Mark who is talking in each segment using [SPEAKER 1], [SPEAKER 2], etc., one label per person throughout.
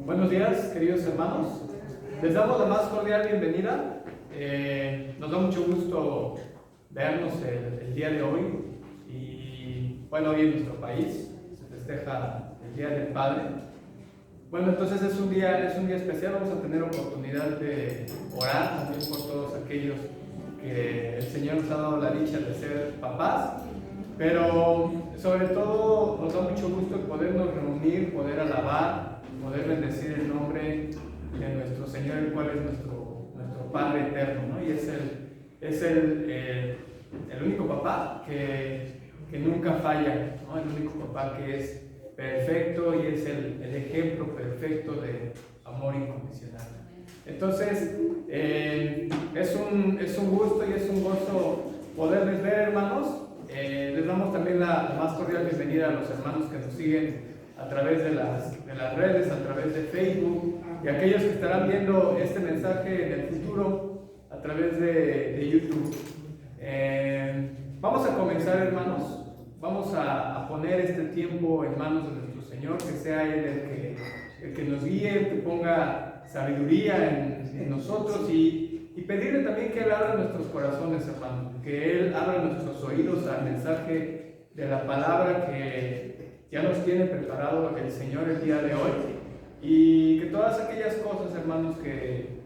[SPEAKER 1] Buenos días, queridos hermanos. Les damos la más cordial bienvenida. Nos da mucho gusto vernos el día de hoy. Y bueno, hoy en nuestro país se festeja el Día del Padre. Bueno, entonces es un día especial. Vamos a tener oportunidad de orar también por todos aquellos que el Señor nos ha dado la dicha de ser papás. Pero sobre todo nos da mucho gusto podernos reunir, poder alabar, poder bendecir el nombre de nuestro Señor, el cual es nuestro Padre eterno, ¿no? Y es el único papá que nunca falla, ¿no? El único papá que es perfecto y es el ejemplo perfecto de amor incondicional. Entonces, es un gusto y es un gozo poderles ver, hermanos. Les damos también la más cordial bienvenida a los hermanos que nos siguen a través de las redes, a través de Facebook, y aquellos que estarán viendo este mensaje en el futuro a través de YouTube. Vamos a comenzar, hermanos. Vamos a poner este tiempo en manos de nuestro Señor, que sea Él el que nos guíe, que ponga sabiduría en nosotros y pedirle también que Él abra nuestros corazones, hermanos, que Él abra nuestros oídos al mensaje de la palabra que ya nos tiene preparado el Señor el día de hoy, y que todas aquellas cosas, hermanos, que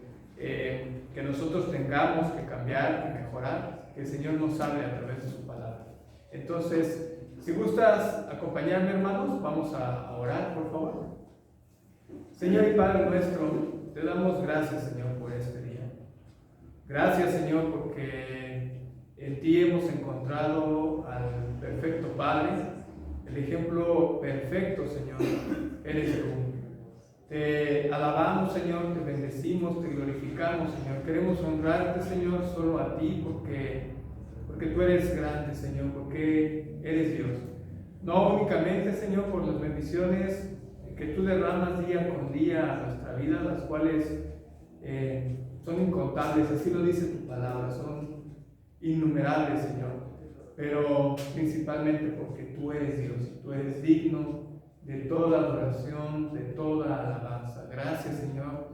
[SPEAKER 1] nosotros tengamos que cambiar, que mejorar, que el Señor nos hable a través de su palabra. Entonces, si gustas acompañarme, hermanos, vamos a orar, por favor. Señor y Padre nuestro, te damos gracias, Señor, por este día. Gracias, Señor, porque en ti hemos encontrado al perfecto Padre, el ejemplo perfecto, Señor, eres tú. Te alabamos, Señor, te bendecimos, te glorificamos, Señor. Queremos honrarte, Señor, solo a ti, porque tú eres grande, Señor, porque eres Dios. No únicamente, Señor, por las bendiciones que tú derramas día con día a nuestra vida, las cuales son incontables, así lo dice tu palabra, son innumerables, Señor, pero principalmente porque tú eres Dios y tú eres digno de toda adoración, de toda alabanza. Gracias, Señor,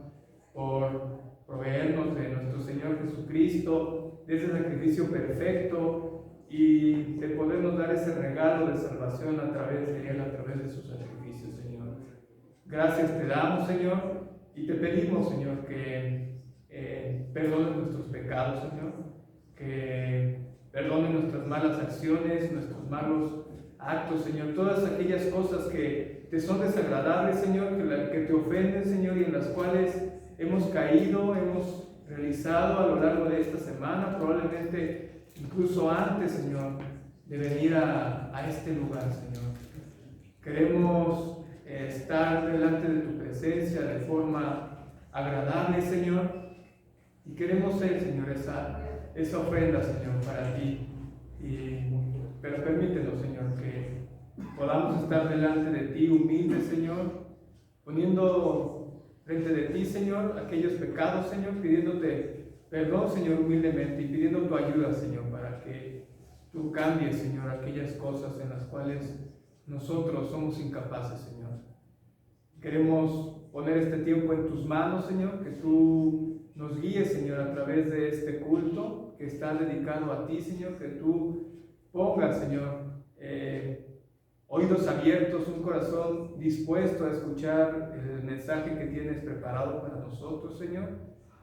[SPEAKER 1] por proveernos de nuestro Señor Jesucristo, de ese sacrificio perfecto y de podernos dar ese regalo de salvación a través de Él, a través de su sacrificio, Señor. Gracias te damos, Señor, y te pedimos, Señor, que perdones nuestros pecados, Señor, que perdones nuestras malas acciones, nuestros malos actos, Señor, todas aquellas cosas que te son desagradables, Señor, que te ofenden, Señor, y en las cuales hemos caído, hemos realizado a lo largo de esta semana, probablemente incluso antes, Señor, de venir a este lugar, Señor. Queremos estar delante de tu presencia de forma agradable, Señor, y queremos ser, Señor, esa ofrenda, Señor, para ti. Pero permítenos, Señor, que podamos estar delante de ti humildes, Señor, poniendo frente de ti, Señor, aquellos pecados, Señor, pidiéndote perdón, Señor, humildemente, y pidiendo tu ayuda, Señor, para que tú cambies, Señor, aquellas cosas en las cuales nosotros somos incapaces, Señor. Queremos poner este tiempo en tus manos, Señor, que tú nos guíes, Señor, a través de este culto que está dedicado a ti, Señor, que tú pongas, Señor, oídos abiertos, un corazón dispuesto a escuchar el mensaje que tienes preparado para nosotros, Señor,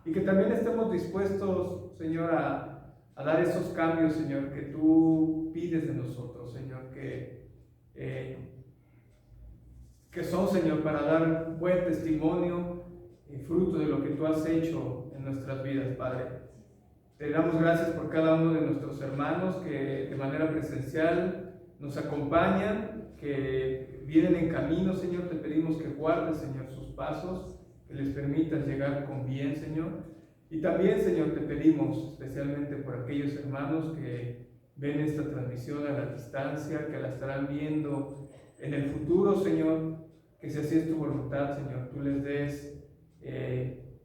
[SPEAKER 1] y que también estemos dispuestos, Señor, a dar esos cambios, Señor, que tú pides de nosotros, Señor, que son, Señor, para dar buen testimonio y fruto de lo que tú has hecho en nuestras vidas, Padre. Te damos gracias por cada uno de nuestros hermanos que de manera presencial nos acompañan, que vienen en camino, Señor. Te pedimos que guardes, Señor, sus pasos, que les permitas llegar con bien, Señor. Y también, Señor, te pedimos especialmente por aquellos hermanos que ven esta transmisión a la distancia, que la estarán viendo en el futuro, Señor, que si así es tu voluntad, Señor, tú les des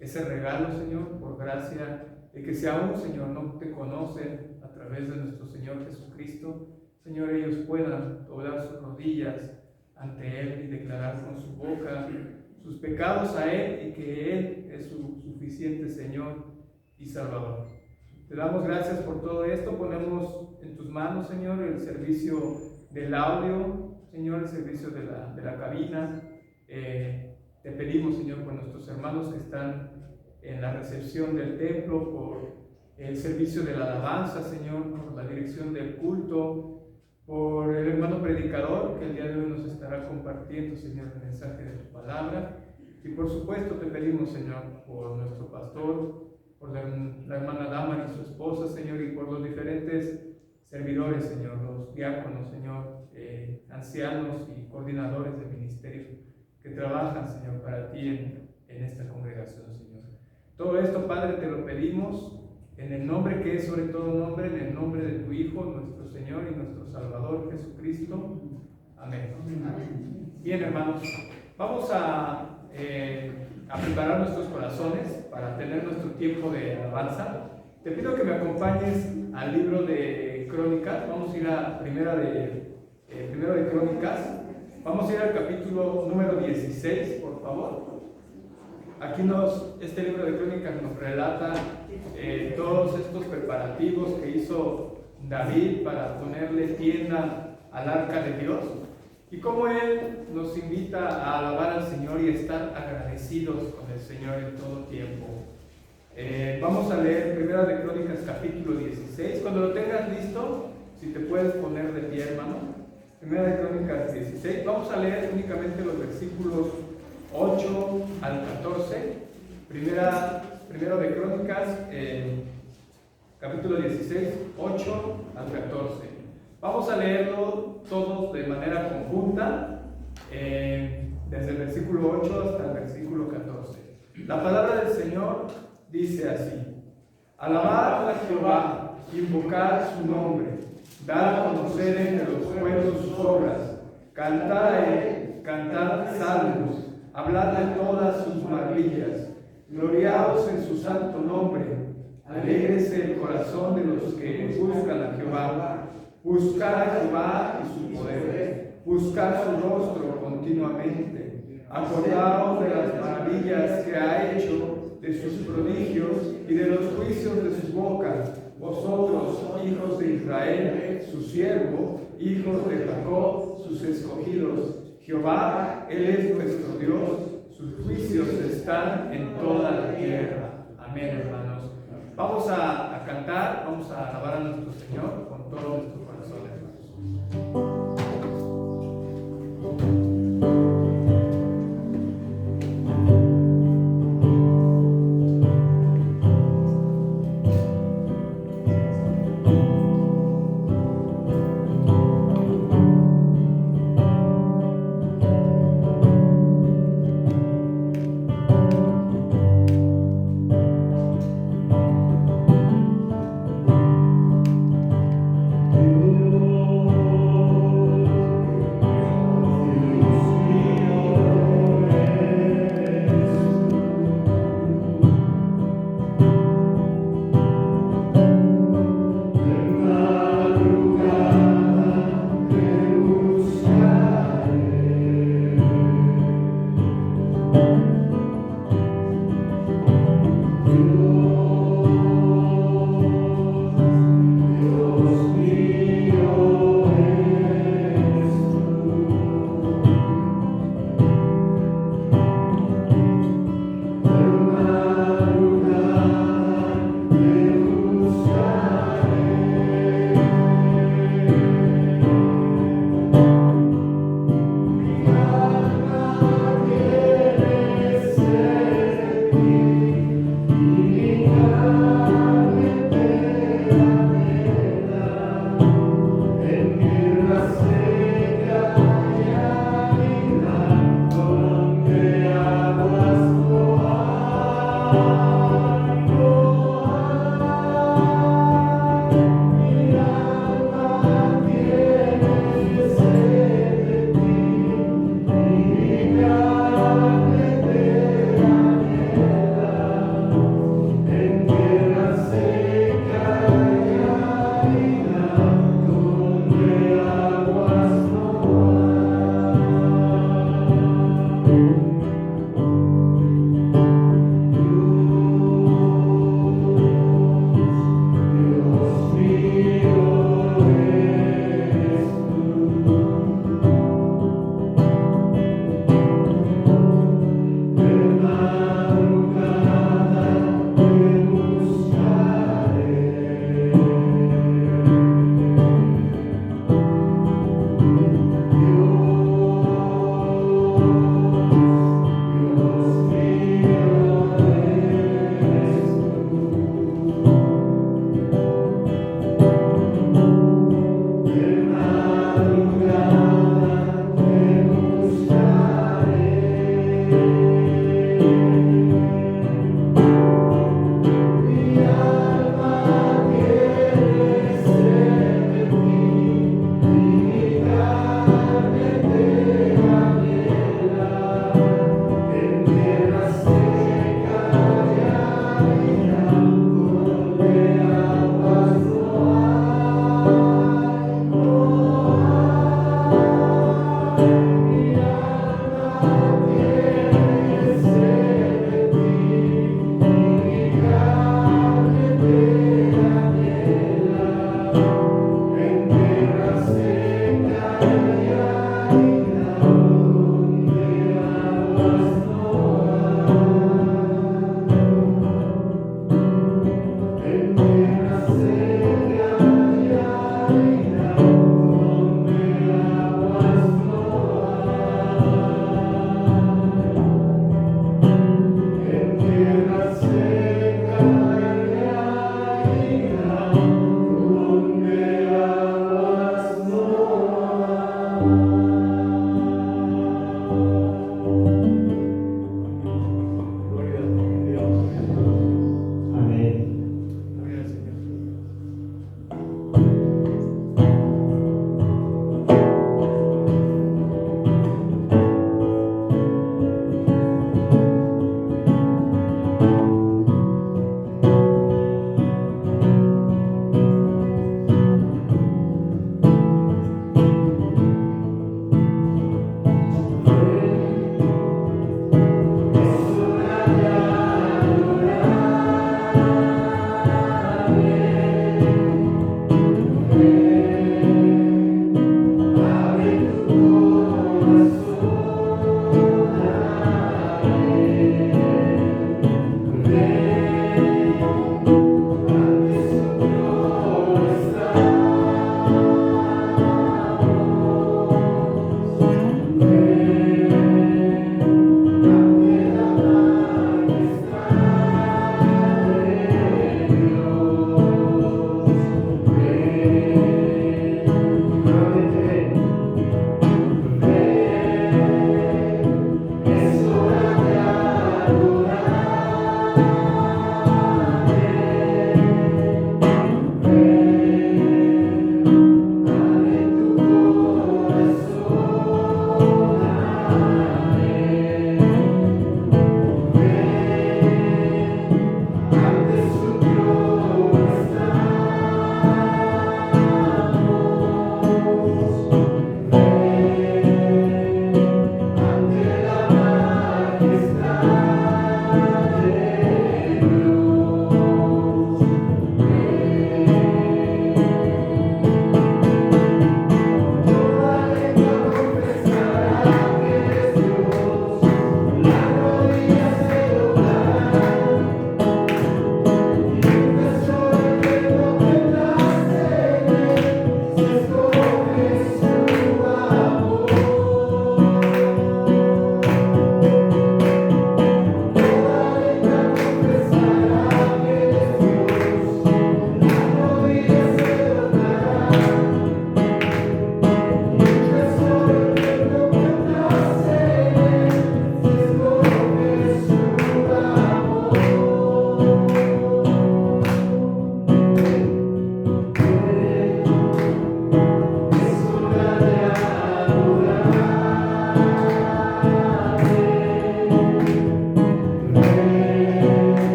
[SPEAKER 1] ese regalo, Señor, por gracia de que si aún, Señor, no te conocen a través de nuestro Señor Jesucristo, Señor, ellos puedan doblar sus rodillas ante Él y declarar con su boca sus pecados a Él y que Él es su suficiente Señor y Salvador. Te damos gracias por todo esto. Ponemos en tus manos, Señor, el servicio del audio, Señor, el servicio de la cabina. Te pedimos, Señor, por nuestros hermanos que están en la recepción del templo, por el servicio de la alabanza, Señor, por la dirección del culto, por el hermano predicador que el día de hoy nos estará compartiendo, Señor, el mensaje de tu palabra. Y por supuesto te pedimos, Señor, por nuestro pastor, por la hermana Dama y su esposa, Señor, y por los diferentes servidores, Señor, los diáconos, Señor, ancianos y coordinadores de ministerio que trabajan, Señor, para ti en esta congregación, Señor. Todo esto, Padre, te lo pedimos en el nombre que es sobre todo nombre, en el nombre de tu Hijo, nuestro Señor y nuestro Salvador, Jesucristo. Amén. Bien, hermanos, vamos a preparar nuestros corazones para tener nuestro tiempo de alabanza. Te pido que me acompañes al libro de Crónicas. Vamos a ir a primero de Crónicas. Vamos a ir al capítulo número 16, por favor. Aquí este libro de Crónicas nos relata todos estos preparativos que hizo David para ponerle tienda al arca de Dios y cómo él nos invita a alabar al Señor y a estar agradecidos con el Señor en todo tiempo. Vamos a leer Primera de Crónicas capítulo 16. Cuando lo tengas listo, si te puedes poner de pie, hermano. Primera de Crónicas 16. Vamos a leer únicamente los versículos 8 al 14. Primero de Crónicas, capítulo 16, 8 al 14. Vamos a leerlo todos de manera conjunta, desde el versículo 8 hasta el versículo 14. La palabra del Señor dice así: alabad a Jehová, invocar su nombre, dar a conocer entre los pueblos sus obras, cantar a Él, cantad salmos, hablad de todas sus maravillas, gloriaos en su santo nombre, alégrese el corazón de los que buscan a Jehová. Buscar a Jehová y su poder, buscar su rostro continuamente. Acordaos de las maravillas que ha hecho, de sus prodigios y de los juicios de su boca. Vosotros, hijos de Israel, su siervo, hijos de Jacob, sus escogidos. Jehová, Él es nuestro Dios, sus juicios están en toda la tierra. Amén, hermanos. Vamos a cantar, vamos a alabar a nuestro Señor con todo nuestro corazón, hermanos.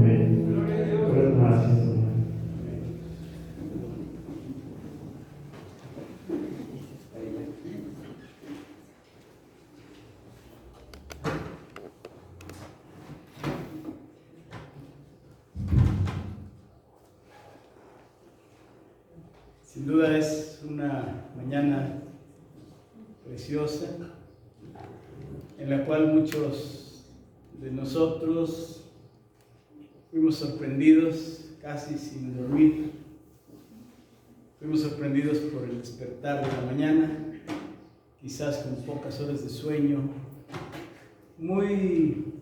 [SPEAKER 2] Amén. Gracias, Señor.
[SPEAKER 3] Sin duda es una mañana preciosa en la cual muchos de nosotros fuimos sorprendidos casi sin dormir. Fuimos sorprendidos por el despertar de la mañana, quizás con pocas horas de sueño, muy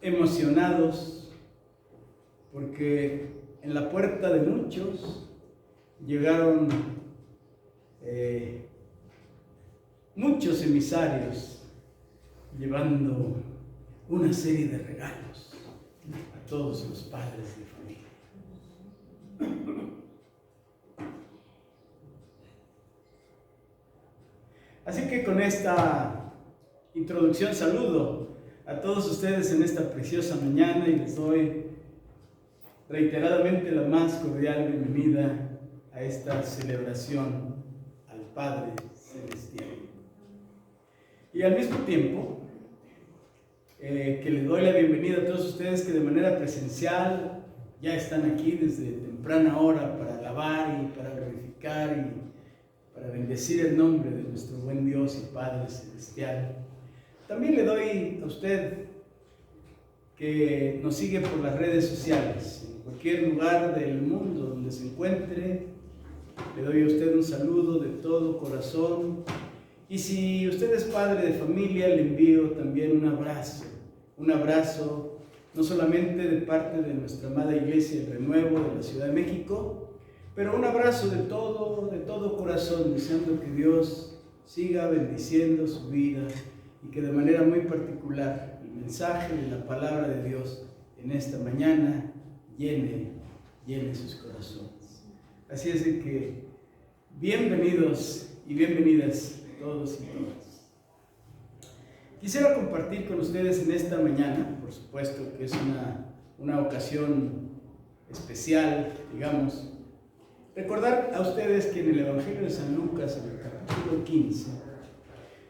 [SPEAKER 3] emocionados porque en la puerta de muchos llegaron muchos emisarios llevando una serie de regalos a todos los padres de familia. Así que con esta introducción saludo a todos ustedes en esta preciosa mañana y les doy reiteradamente la más cordial bienvenida a esta celebración al Padre Celestial. Y al mismo tiempo, que les doy la bienvenida a todos ustedes que de manera presencial ya están aquí desde temprana hora para alabar y para glorificar y para bendecir el nombre de nuestro buen Dios y Padre Celestial. También le doy a usted que nos sigue por las redes sociales, en cualquier lugar del mundo donde se encuentre. Le doy a usted un saludo de todo corazón y si usted es padre de familia, le envío también un abrazo no solamente de parte de nuestra amada Iglesia El Renuevo de la Ciudad de México, pero un abrazo de todo corazón, deseando que Dios siga bendiciendo su vida y que de manera muy particular el mensaje de la palabra de Dios en esta mañana llene sus corazones. Así es de que bienvenidos y bienvenidas todos y todas. Quisiera compartir con ustedes en esta mañana, por supuesto que es una ocasión especial, digamos, recordar a ustedes que en el Evangelio de San Lucas, en el capítulo 15,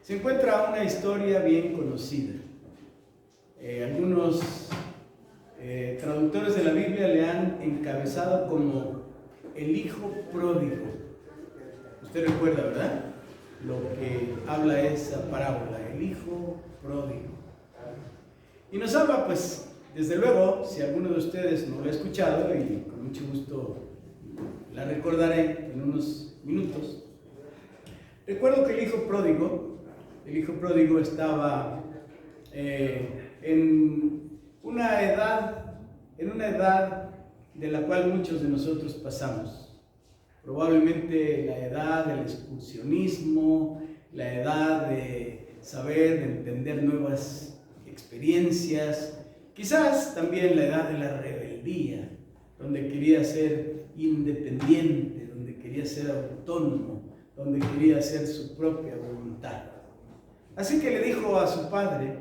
[SPEAKER 3] se encuentra una historia bien conocida. Algunos traductores de la Biblia le han encabezado como el hijo pródigo. Usted recuerda, ¿verdad? Lo que habla esa parábola, el hijo pródigo. Y nos habla, pues, desde luego, si alguno de ustedes no lo ha escuchado, y con mucho gusto la recordaré en unos minutos. Recuerdo que el hijo pródigo estaba en una edad de la cual muchos de nosotros pasamos. Probablemente la edad del excursionismo, la edad de saber, de entender nuevas experiencias, quizás también la edad de la rebeldía, donde quería ser independiente, donde quería ser autónomo, donde quería hacer su propia voluntad. Así que le dijo a su padre,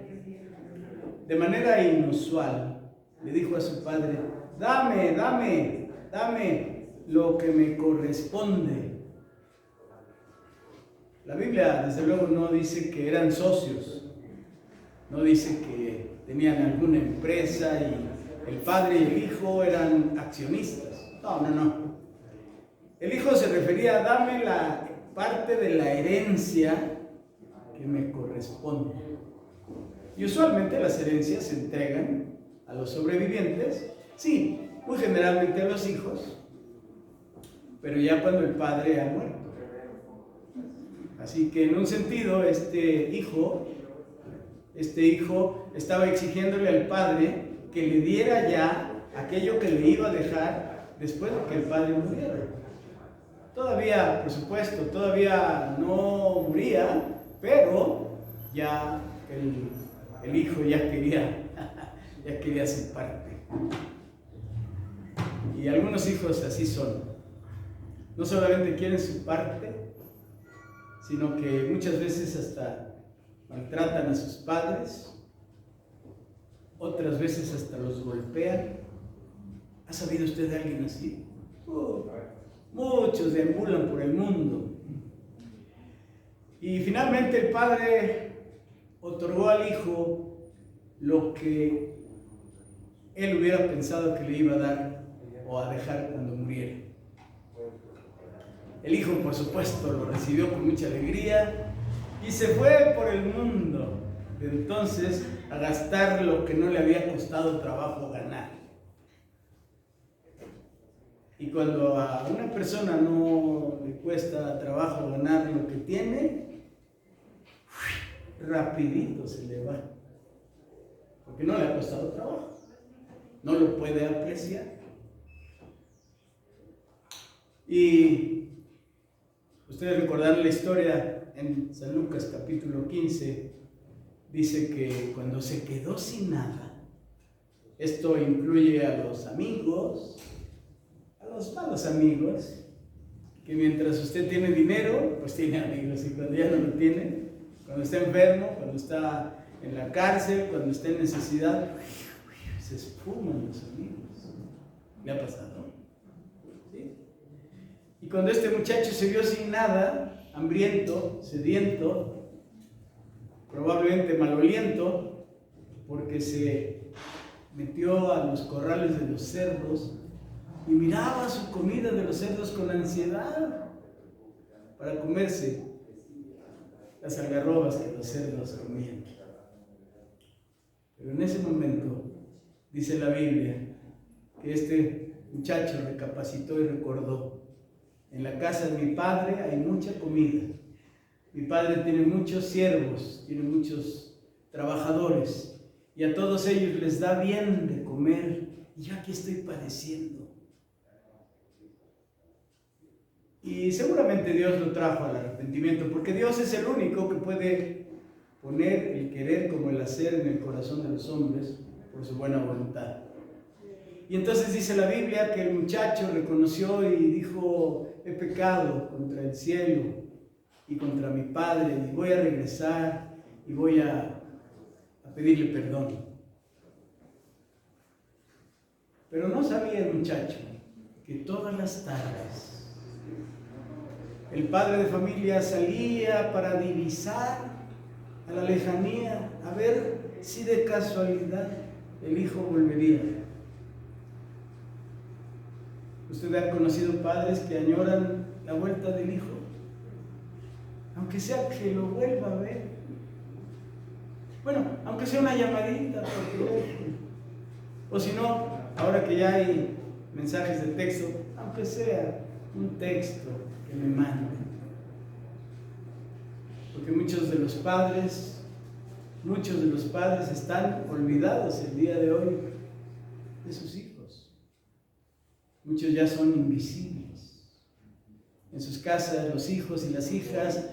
[SPEAKER 3] de manera inusual, le dijo a su padre: dame lo que me corresponde. La Biblia, desde luego, no dice que eran socios, no dice que tenían alguna empresa y el padre y el hijo eran accionistas. No. El hijo se refería a: dame la parte de la herencia que me corresponde. Y usualmente las herencias se entregan a los sobrevivientes, sí, muy generalmente a los hijos, pero ya cuando el padre ha muerto. Así que en un sentido este hijo estaba exigiéndole al padre que le diera ya aquello que le iba a dejar después de que el padre muriera. Todavía, por supuesto, todavía no moría, pero ya el hijo ya quería su parte. Y algunos hijos así son. No solamente quieren su parte, sino que muchas veces hasta maltratan a sus padres, otras veces hasta los golpean. ¿Ha sabido usted de alguien así? Muchos deambulan por el mundo. Y finalmente el padre otorgó al hijo lo que él hubiera pensado que le iba a dar o a dejar cuando muriera. El hijo, por supuesto, lo recibió con mucha alegría y se fue por el mundo, de entonces a gastar lo que no le había costado trabajo ganar. Y cuando a una persona no le cuesta trabajo ganar lo que tiene, rapidito se le va, porque no le ha costado trabajo, no lo puede apreciar. Y ustedes recordarán la historia en San Lucas capítulo 15, dice que cuando se quedó sin nada, esto incluye a los amigos, a los malos amigos, que mientras usted tiene dinero, pues tiene amigos, y cuando ya no lo tiene, cuando está enfermo, cuando está en la cárcel, cuando está en necesidad, se esfuman los amigos. ¿Le ha pasado? ¿Sí? Y cuando este muchacho se vio sin nada, hambriento, sediento, probablemente maloliento, porque se metió a los corrales de los cerdos y miraba su comida de los cerdos con ansiedad para comerse las algarrobas que los cerdos comían. Pero en ese momento, dice la Biblia, que este muchacho recapacitó y recordó: en la casa de mi padre hay mucha comida. Mi padre tiene muchos siervos, tiene muchos trabajadores, y a todos ellos les da bien de comer, y yo aquí estoy padeciendo. Y seguramente Dios lo trajo al arrepentimiento, porque Dios es el único que puede poner el querer como el hacer en el corazón de los hombres por su buena voluntad. Y entonces dice la Biblia que el muchacho reconoció y dijo: he pecado contra el cielo y contra mi padre, y voy a regresar y voy a pedirle perdón. Pero no sabía el muchacho que todas las tardes el padre de familia salía para divisar a la lejanía, a ver si de casualidad el hijo volvería. ¿Usted ha conocido padres que añoran la vuelta del hijo? Aunque sea que lo vuelva a ver. Bueno, aunque sea una llamadita, o si no, ahora que ya hay mensajes de texto, aunque sea un texto que me mande. Porque muchos de los padres están olvidados el día de hoy de sus hijos. Muchos ya son invisibles. En sus casas los hijos y las hijas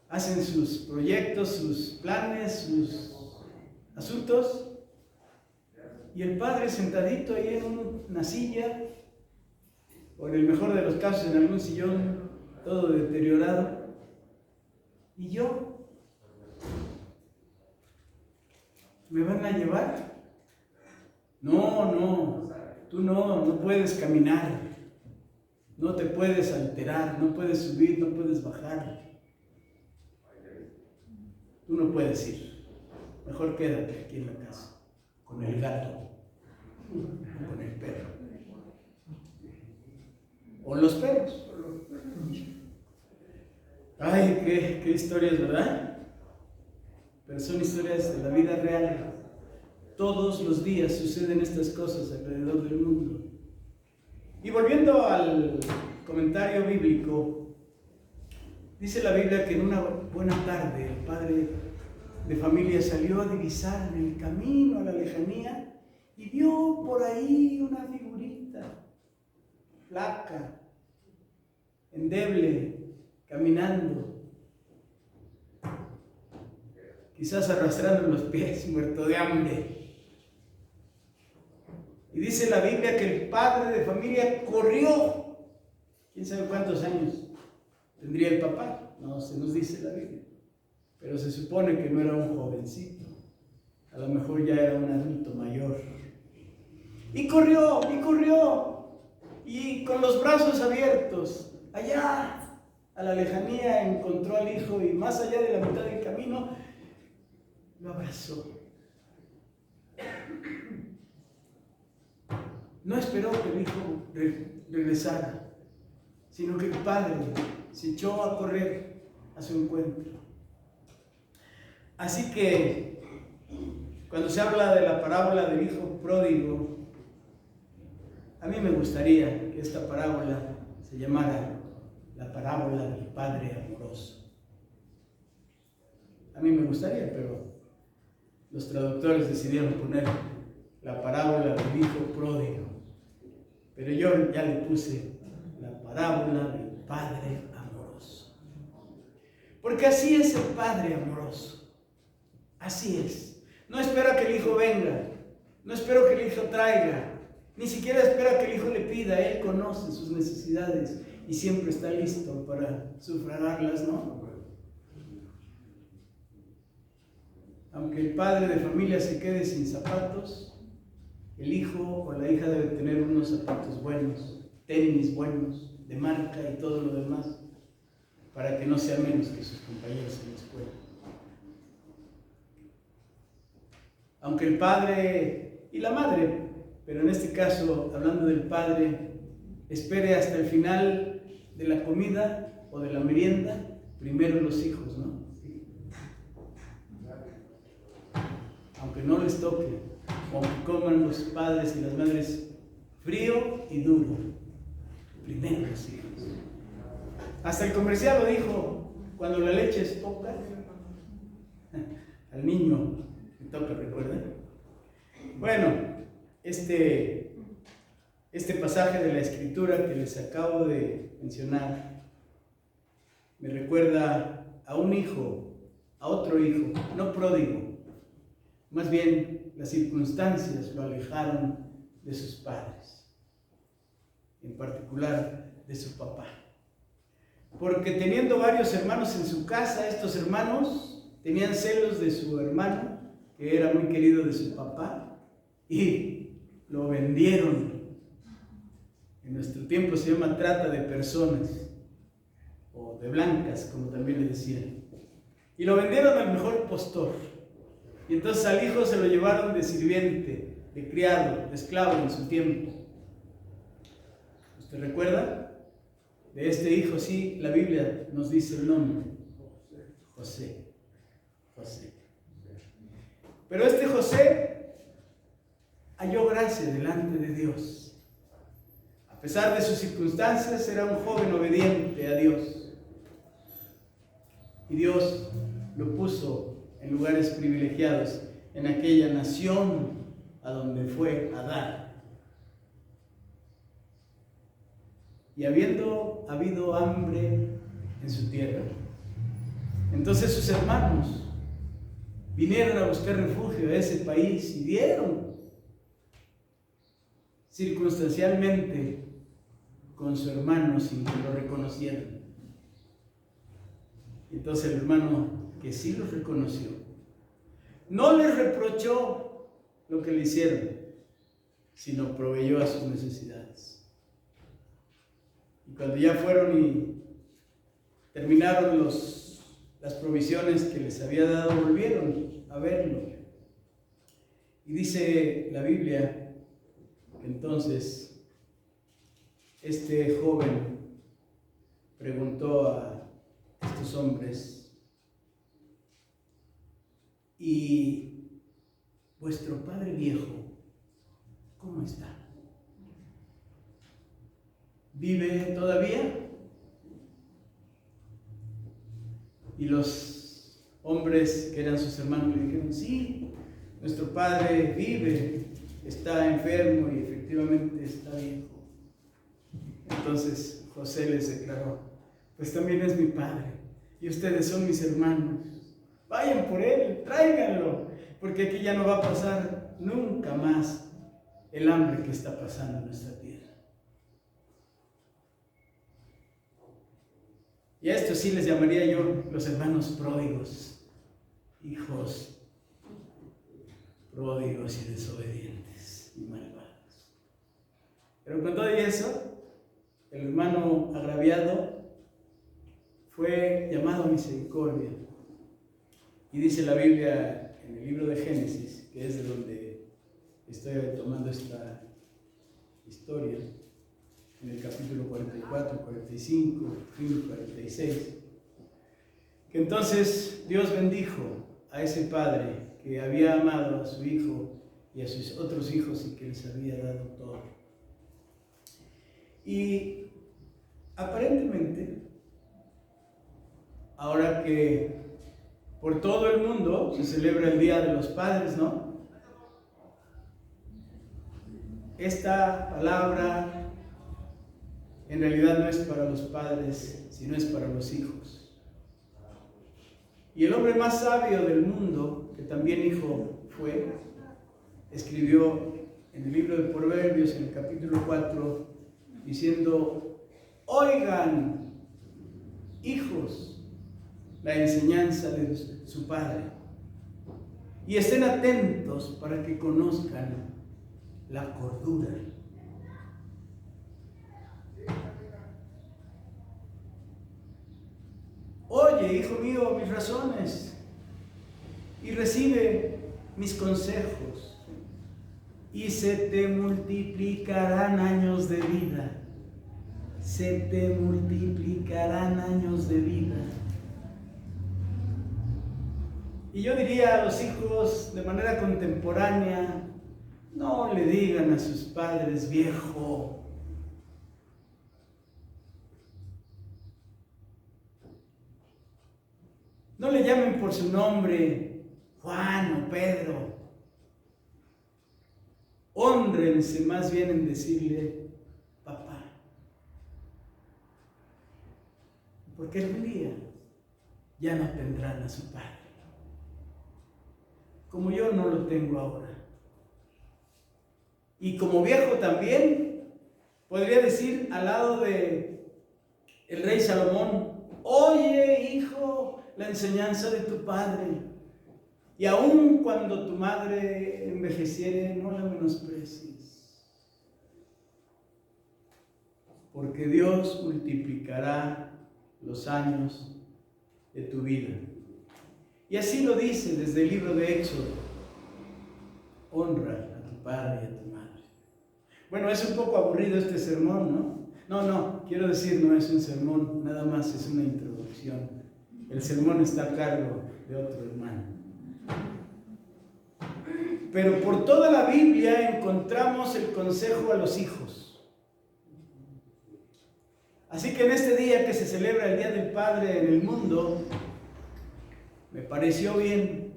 [SPEAKER 3] hacen sus proyectos, sus planes, sus asuntos, y el padre sentadito ahí en una silla, o en el mejor de los casos en algún sillón todo deteriorado. ¿Y yo? ¿Me van a llevar? No, tú no puedes caminar, no te puedes alterar, no puedes subir, no puedes bajar. Tú no puedes ir, mejor quédate aquí en la casa, con el gato, con el perro, o los perros. Ay, qué historias, ¿verdad? Pero son historias de la vida real. Todos los días suceden estas cosas alrededor del mundo. Y volviendo al comentario bíblico, dice la Biblia que en una buena tarde el padre de familia salió a divisar en el camino a la lejanía y vio por ahí una figurita flaca, endeble, caminando, quizás arrastrando los pies, muerto de hambre. Y dice la Biblia que el padre de familia corrió. ¿Quién sabe cuántos años tendría el papá? No se nos dice la Biblia, pero se supone que no era un jovencito. a lo mejor ya era un adulto mayor. Y corrió, y con los brazos abiertos, allá a la lejanía encontró al hijo y más allá de la mitad del camino, lo abrazó. No esperó que el hijo regresara, sino que el padre se echó a correr a su encuentro. Así que, cuando se habla de la parábola del hijo pródigo, a mí me gustaría que esta parábola se llamara la parábola del padre amoroso. A mí me gustaría, pero los traductores decidieron poner la parábola del hijo pródigo. Pero yo ya le puse la parábola del padre amoroso. Porque así es el padre amoroso. Así es. No espera que el hijo venga. No espera que el hijo traiga. Ni siquiera espera que el hijo le pida. Él conoce sus necesidades y siempre está listo para sufragarlas, ¿no? Aunque el padre de familia se quede sin zapatos, el hijo o la hija debe tener unos zapatos buenos, tenis buenos, de marca y todo lo demás, para que no sea menos que sus compañeros en la escuela. Aunque el padre y la madre, pero en este caso, hablando del padre, espere hasta el final de la comida o de la merienda, primero los hijos, ¿no? Aunque no les toque, aunque coman los padres y las madres frío y duro, primero los hijos. Hasta el comercial lo dijo, cuando la leche es poca, al niño le toca, ¿recuerdan? Bueno, este pasaje de la Escritura que les acabo de mencionar me recuerda a un hijo, a otro hijo, no pródigo. Más bien, las circunstancias lo alejaron de sus padres, en particular de su papá. Porque teniendo varios hermanos en su casa, estos hermanos tenían celos de su hermano, que era muy querido de su papá, y lo vendieron. En nuestro tiempo se llama trata de personas, o de blancas, como también le decían. Y lo vendieron al mejor postor. Y entonces al hijo se lo llevaron de sirviente, de criado, de esclavo en su tiempo. ¿Usted recuerda? De este hijo, sí, la Biblia nos dice el nombre. José. José. Pero este José halló gracia delante de Dios. A pesar de sus circunstancias, era un joven obediente a Dios. Y Dios lo puso en lugares privilegiados, en aquella nación a donde fue a dar. Y habiendo habido hambre en su tierra, entonces sus hermanos vinieron a buscar refugio a ese país y dieron circunstancialmente con su hermano sin que lo reconocieran. Entonces el hermano, que sí los reconoció, no les reprochó lo que le hicieron, sino proveyó a sus necesidades. Y cuando ya fueron y terminaron las provisiones que les había dado, volvieron a verlo. Y dice la Biblia que entonces este joven preguntó a estos hombres: ¿y vuestro padre viejo cómo está? ¿Vive todavía? Y los hombres que eran sus hermanos le dijeron: sí, nuestro padre vive, está enfermo y efectivamente está viejo. Entonces José les declaró: pues también es mi padre y ustedes son mis hermanos. Vayan por él, tráiganlo, porque aquí ya no va a pasar nunca más el hambre que está pasando en nuestra tierra. Y a esto sí les llamaría yo los hermanos pródigos, hijos pródigos y desobedientes y malvados. Pero con todo eso, el hermano agraviado fue llamado a misericordia. Y dice la Biblia en el libro de Génesis, que es de donde estoy tomando esta historia, en el capítulo 44, 45, 46, que entonces Dios bendijo a ese padre que había amado a su hijo y a sus otros hijos y que les había dado todo. Y aparentemente, ahora que por todo el mundo se celebra el Día de los Padres, ¿no? Esta palabra en realidad no es para los padres, sino es para los hijos. Y el hombre más sabio del mundo, que también hijo fue, escribió en el libro de Proverbios, en el capítulo 4, diciendo: oigan, hijos, la enseñanza de su padre, y estén atentos para que conozcan la cordura. Oye, hijo mío, mis razones, y recibe mis consejos, y se te multiplicarán años de vida. Se te multiplicarán años de vida. Y yo diría a los hijos de manera contemporánea: no le digan a sus padres viejo. No le llamen por su nombre, Juan o Pedro. Hónrense más bien en decirle papá. Porque algún día ya no tendrán a su padre, como yo no lo tengo ahora. Y como viejo también, podría decir al lado de el rey Salomón: oye, hijo, la enseñanza de tu padre, y aun cuando tu madre envejeciere, no la menosprecies, porque Dios multiplicará los años de tu vida. Y así lo dice desde el libro de Éxodo: honra a tu padre y a tu madre. Bueno, es un poco aburrido este sermón, ¿no? No, quiero decir, no es un sermón, nada más es una introducción. El sermón está a cargo de otro hermano. Pero por toda la Biblia encontramos el consejo a los hijos. Así que en este día que se celebra el Día del Padre en el mundo, me pareció bien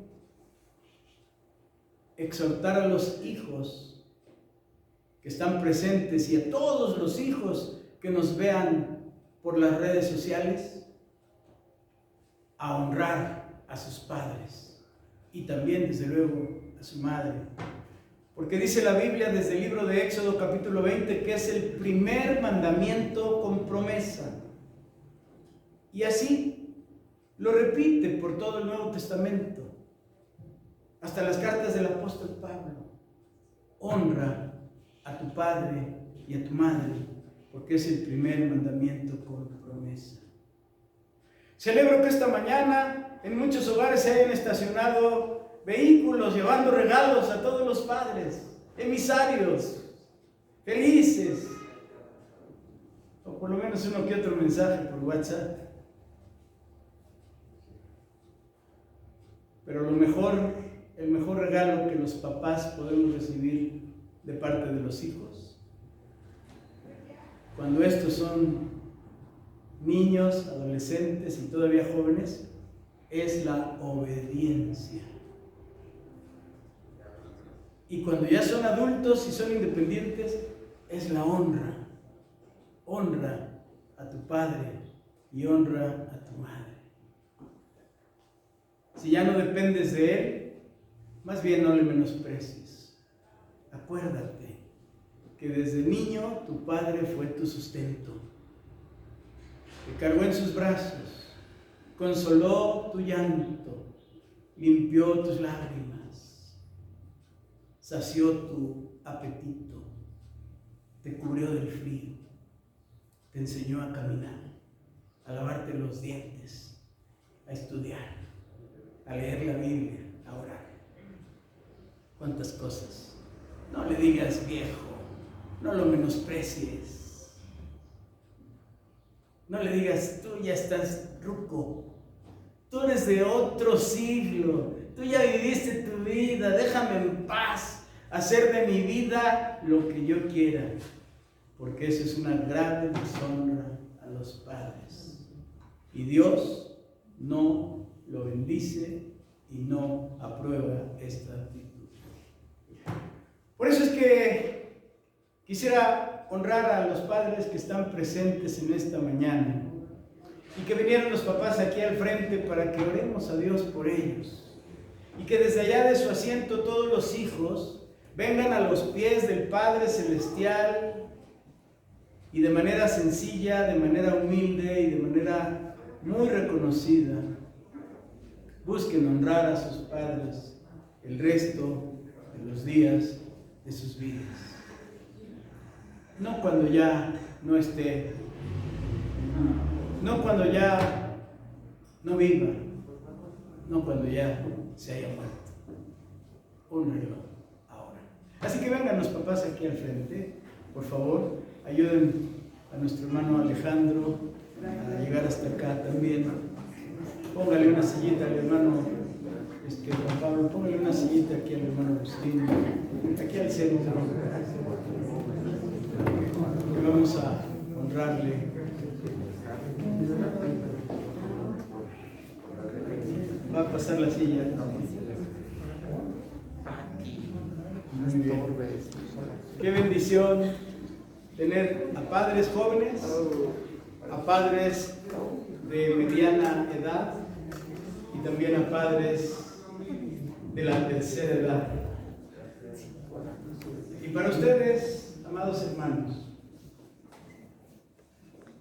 [SPEAKER 3] exhortar a los hijos que están presentes y a todos los hijos que nos vean por las redes sociales a honrar a sus padres y también, desde luego, a su madre. Porque dice la Biblia desde el libro de Éxodo capítulo 20 que es el primer mandamiento con promesa. Y así lo repite por todo el Nuevo Testamento, hasta las cartas del apóstol Pablo. Honra a tu padre y a tu madre, porque es el primer mandamiento con promesa. Celebro que esta mañana en muchos hogares se hayan estacionado vehículos llevando regalos a todos los padres, emisarios, felices, o por lo menos uno que otro mensaje por WhatsApp. Pero el mejor regalo que los papás podemos recibir de parte de los hijos, cuando estos son niños, adolescentes y todavía jóvenes, es la obediencia. Y cuando ya son adultos y son independientes, es la honra. Honra a tu padre y honra a tu madre. Si ya no dependes de él, más bien no le menosprecies. Acuérdate que desde niño tu padre fue tu sustento. Te cargó en sus brazos, consoló tu llanto, limpió tus lágrimas. sació tu apetito, te cubrió del frío, te enseñó a caminar, a lavarte los dientes, a estudiar, a leer la Biblia, a orar. ¿Cuántas cosas? No le digas viejo, no lo menosprecies. No le digas, tú ya estás ruco, tú eres de otro siglo, tú ya viviste tu vida, déjame en paz, hacer de mi vida lo que yo quiera, porque eso es una grave deshonra a los padres. Y Dios no lo bendice y no aprueba esta actitud. Por eso es que quisiera honrar a los padres que están presentes en esta mañana y que vinieron los papás aquí al frente para que oremos a Dios por ellos y que desde allá de su asiento todos los hijos vengan a los pies del Padre Celestial y de manera sencilla, de manera humilde y de manera muy reconocida busquen honrar a sus padres el resto de los días de sus vidas. No cuando ya no esté, no cuando ya no viva, no cuando ya se haya muerto. Honrenlo ahora. Así que vengan los papás aquí al frente, por favor, ayuden a nuestro hermano Alejandro a llegar hasta acá también. Póngale una sillita al hermano Juan Pablo, póngale una sillita aquí al hermano Agustín, aquí al centro. Y vamos a honrarle. Va a pasar la silla. Muy bien. Qué bendición tener a padres jóvenes, a padres de mediana edad y también a padres de la tercera edad. Y para ustedes, amados hermanos,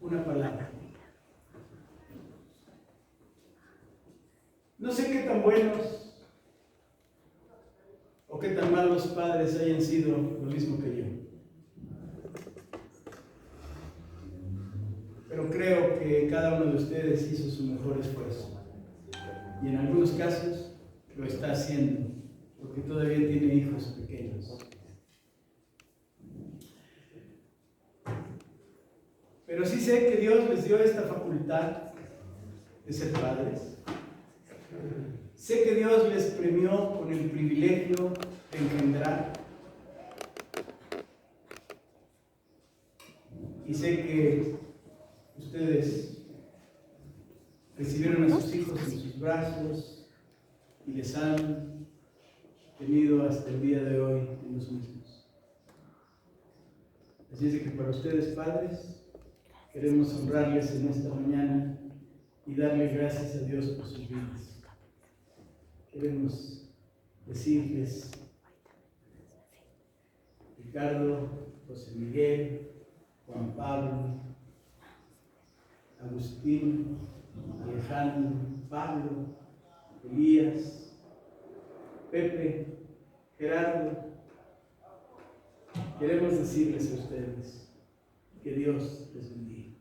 [SPEAKER 3] una palabra. No sé qué tan buenos o qué tan malos padres hayan sido lo mismo que yo. Pero creo que cada uno de ustedes hizo su mejor esfuerzo. Y en algunos casos lo está haciendo, porque todavía tiene hijos pequeños. Pero sí sé que Dios les dio esta facultad de ser padres. Sé que Dios les premió con el privilegio de engendrar. Y sé que ustedes recibieron a sus hijos en sus brazos y les han tenido hasta el día de hoy en los mismos. Así es que para ustedes, padres, queremos honrarles en esta mañana y darles gracias a Dios por sus vidas. Queremos decirles, Ricardo, José Miguel, Juan Pablo, Agustín, Alejandro, Pablo, Elías, Pepe, Gerardo, queremos decirles a ustedes que Dios les bendiga.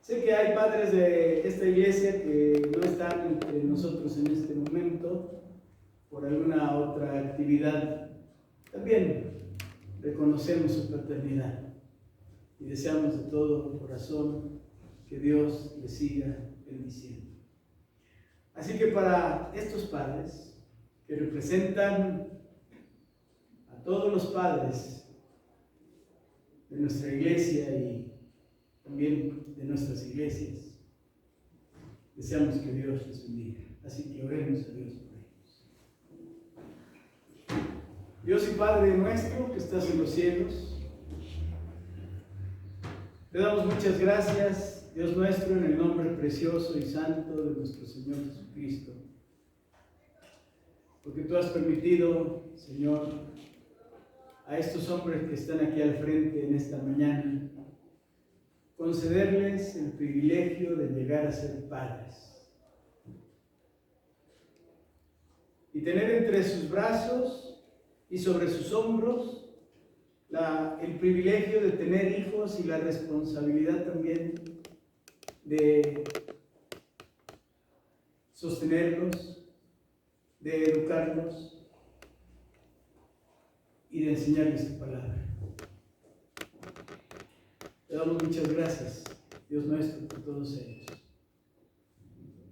[SPEAKER 3] Sé que hay padres de esta iglesia que no están entre nosotros en este momento por alguna otra actividad. También reconocemos su paternidad y deseamos de todo corazón que Dios les siga bendiciendo. Así que para estos padres que representan a todos los padres de nuestra iglesia y también de nuestras iglesias, deseamos que Dios les bendiga. Así que oremos a Dios por ellos. Dios y Padre nuestro que estás en los cielos, te damos muchas gracias, Dios nuestro, en el nombre precioso y santo de nuestro Señor Jesucristo, porque tú has permitido, Señor, a estos hombres que están aquí al frente en esta mañana, concederles el privilegio de llegar a ser padres y tener entre sus brazos y sobre sus hombros el privilegio de tener hijos y la responsabilidad también de sostenerlos, de educarlos y de enseñarles tu palabra. Te damos muchas gracias, Dios nuestro, por todos ellos,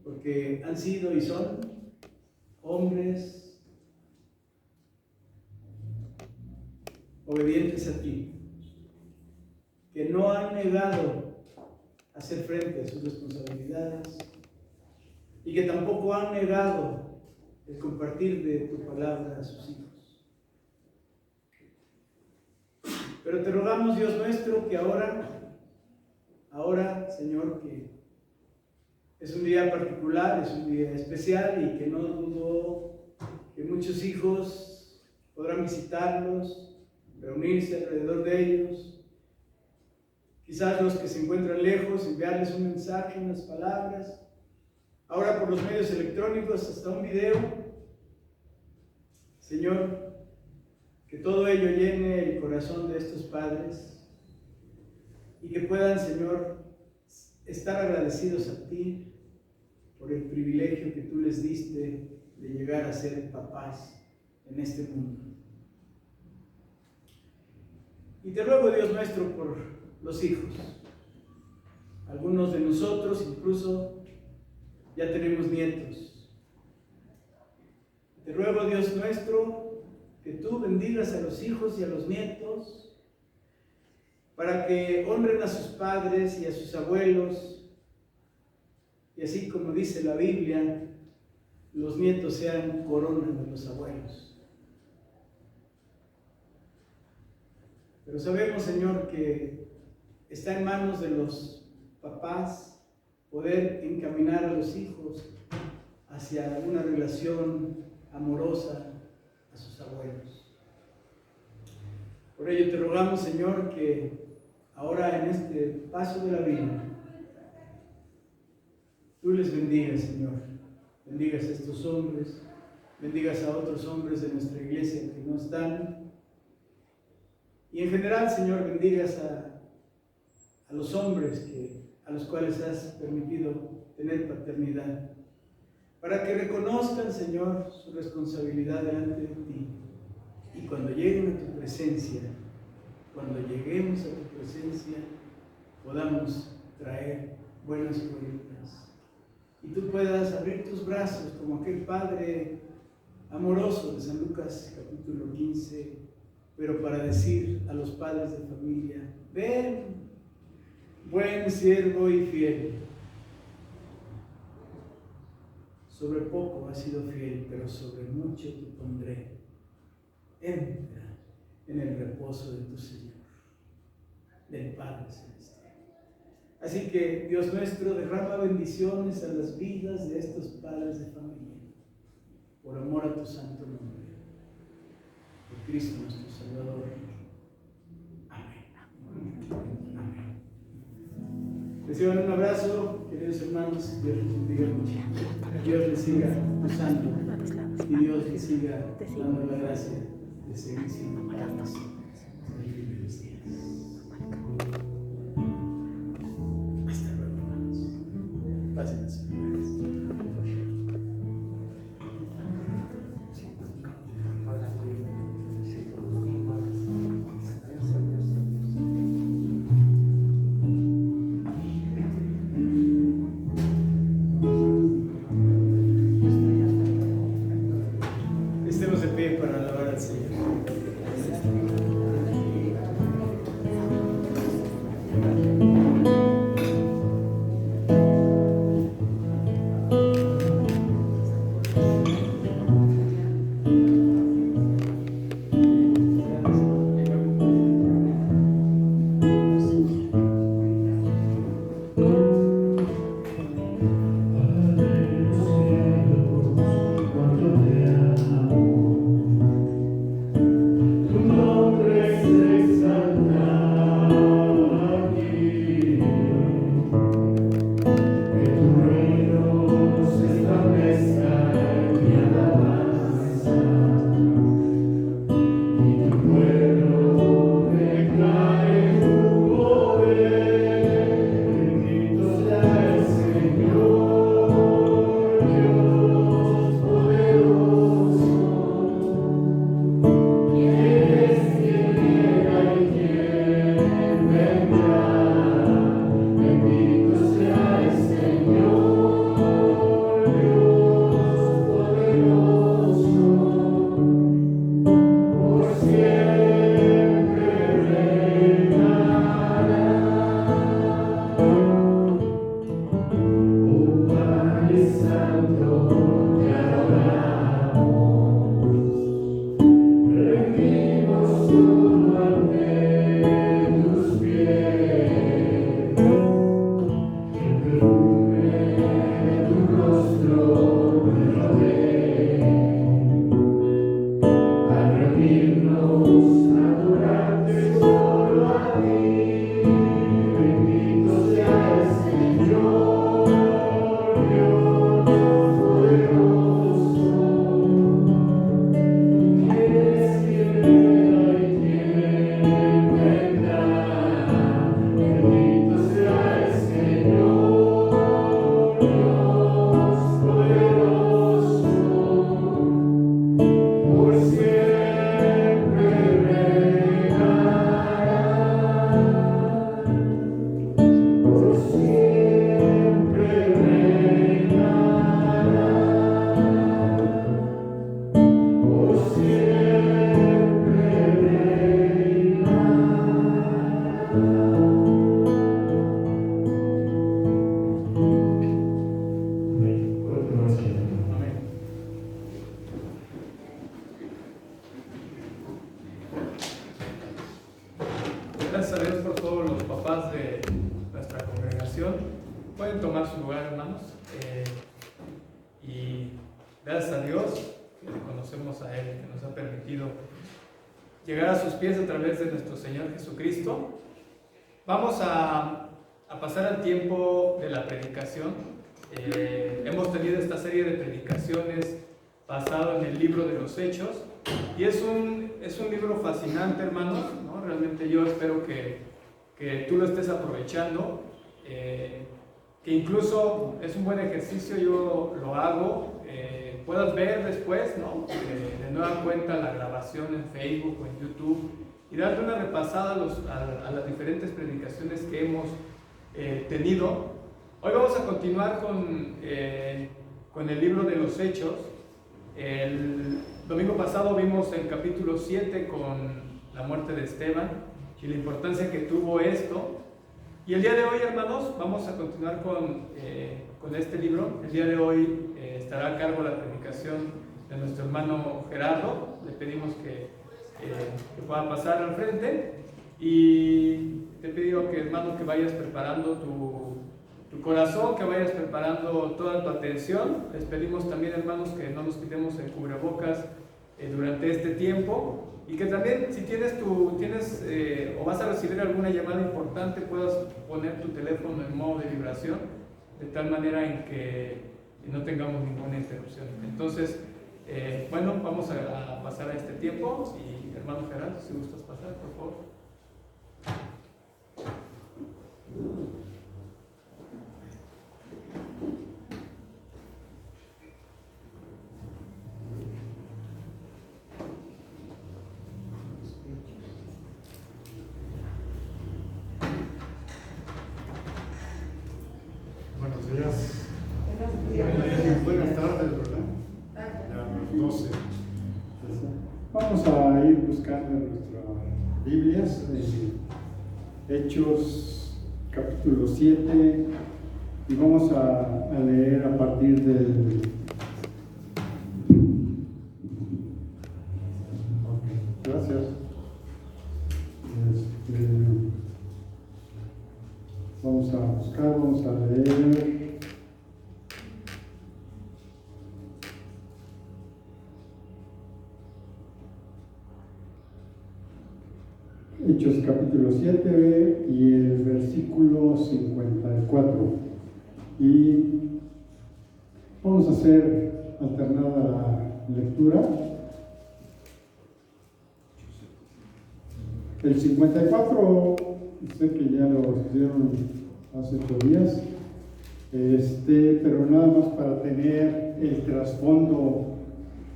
[SPEAKER 3] porque han sido y son hombres obedientes a ti, que no han negado hacer frente a sus responsabilidades y que tampoco han negado el compartir de tu palabra a sus hijos. Pero te rogamos, Dios nuestro, que ahora, Señor, que es un día particular, es un día especial y que no dudo que muchos hijos podrán visitarlos, reunirse alrededor de ellos, quizás los que se encuentran lejos, enviarles un mensaje, unas palabras, ahora por los medios electrónicos, hasta un video. Señor, que todo ello llene el corazón de estos padres y que puedan, Señor, estar agradecidos a ti por el privilegio que tú les diste de llegar a ser papás en este mundo. Y te ruego, Dios nuestro, por los hijos. Algunos de nosotros incluso ya tenemos nietos. Te ruego, Dios nuestro, que tú bendigas a los hijos y a los nietos para que honren a sus padres y a sus abuelos, y así como dice la Biblia, los nietos sean corona de los abuelos. Pero sabemos, Señor, que está en manos de los papás poder encaminar a los hijos hacia una relación amorosa a sus abuelos. Por ello te rogamos, Señor, que ahora en este paso de la vida, tú les bendigas, Señor. Bendigas a estos hombres, bendigas a otros hombres de nuestra iglesia que no están. Y en general, Señor, bendigas a los hombres a los cuales has permitido tener paternidad, para que reconozcan, Señor, su responsabilidad delante de ti. Y cuando lleguen a tu presencia, cuando lleguemos a tu presencia, podamos traer buenas cuentas. Y tú puedas abrir tus brazos como aquel Padre amoroso de San Lucas capítulo 15, pero para decir a los padres de familia: ven, buen siervo y fiel. Sobre poco has sido fiel, pero sobre mucho te pondré. Entra en el reposo de tu Señor, del Padre Celestial. Así que, Dios nuestro, derrama bendiciones a las vidas de estos padres de familia, por amor a tu santo nombre. Por Cristo nuestro Salvador. Amén. Amén. Reciban un abrazo, queridos hermanos. Dios les bendiga mucho. Dios les siga usando y Dios les siga dando la gracia de seguir siendo padres en los días. Hasta luego, hermanos. Pasen las hermanas. Estemos de pie para alabar al Señor.
[SPEAKER 1] Gracias a Dios por todos los papás de nuestra congregación. Pueden tomar su lugar, hermanos. Y gracias a Dios que le conocemos a Él, que nos ha permitido llegar a sus pies a través de nuestro Señor Jesucristo. Vamos a pasar al tiempo de la predicación. Hemos tenido esta serie de predicaciones basado en el libro de los Hechos. Y es un libro fascinante, hermanos, ¿no? Realmente yo espero que tú lo estés aprovechando, que incluso es un buen ejercicio, yo lo hago, puedas ver después, ¿no? De nueva cuenta la grabación en Facebook o en YouTube y darle una repasada a las diferentes predicaciones que hemos tenido. Hoy vamos a continuar con el libro de los Hechos. El domingo pasado vimos el capítulo 7 con la muerte de Esteban y la importancia que tuvo esto. Y el día de hoy, hermanos, vamos a continuar con este libro. El día de hoy estará a cargo la predicación de nuestro hermano Gerardo. Le pedimos que pueda pasar al frente. Y te pido que, hermano, que vayas preparando tu corazón, que vayas preparando toda tu atención. Les pedimos también, hermanos, que no nos quitemos el cubrebocas durante este tiempo y que también si tienes o vas a recibir alguna llamada importante puedas poner tu teléfono en modo de vibración de tal manera en que no tengamos ninguna interrupción. Entonces, bueno, vamos a pasar a este tiempo y hermano Gerardo, si gustas pasar, por favor.
[SPEAKER 2] Buenos días. Buenas tardes, ¿verdad? A las 12. Vamos a ir buscando en nuestras Biblias, Hechos capítulo 7, y vamos a leer a partir del... Gracias. Vamos a buscar, vamos a leer. Hechos capítulo 7 y el versículo 54. Y vamos a hacer alternada la lectura. El 54, sé que ya lo estudiaron hace 8 días, pero nada más para tener el trasfondo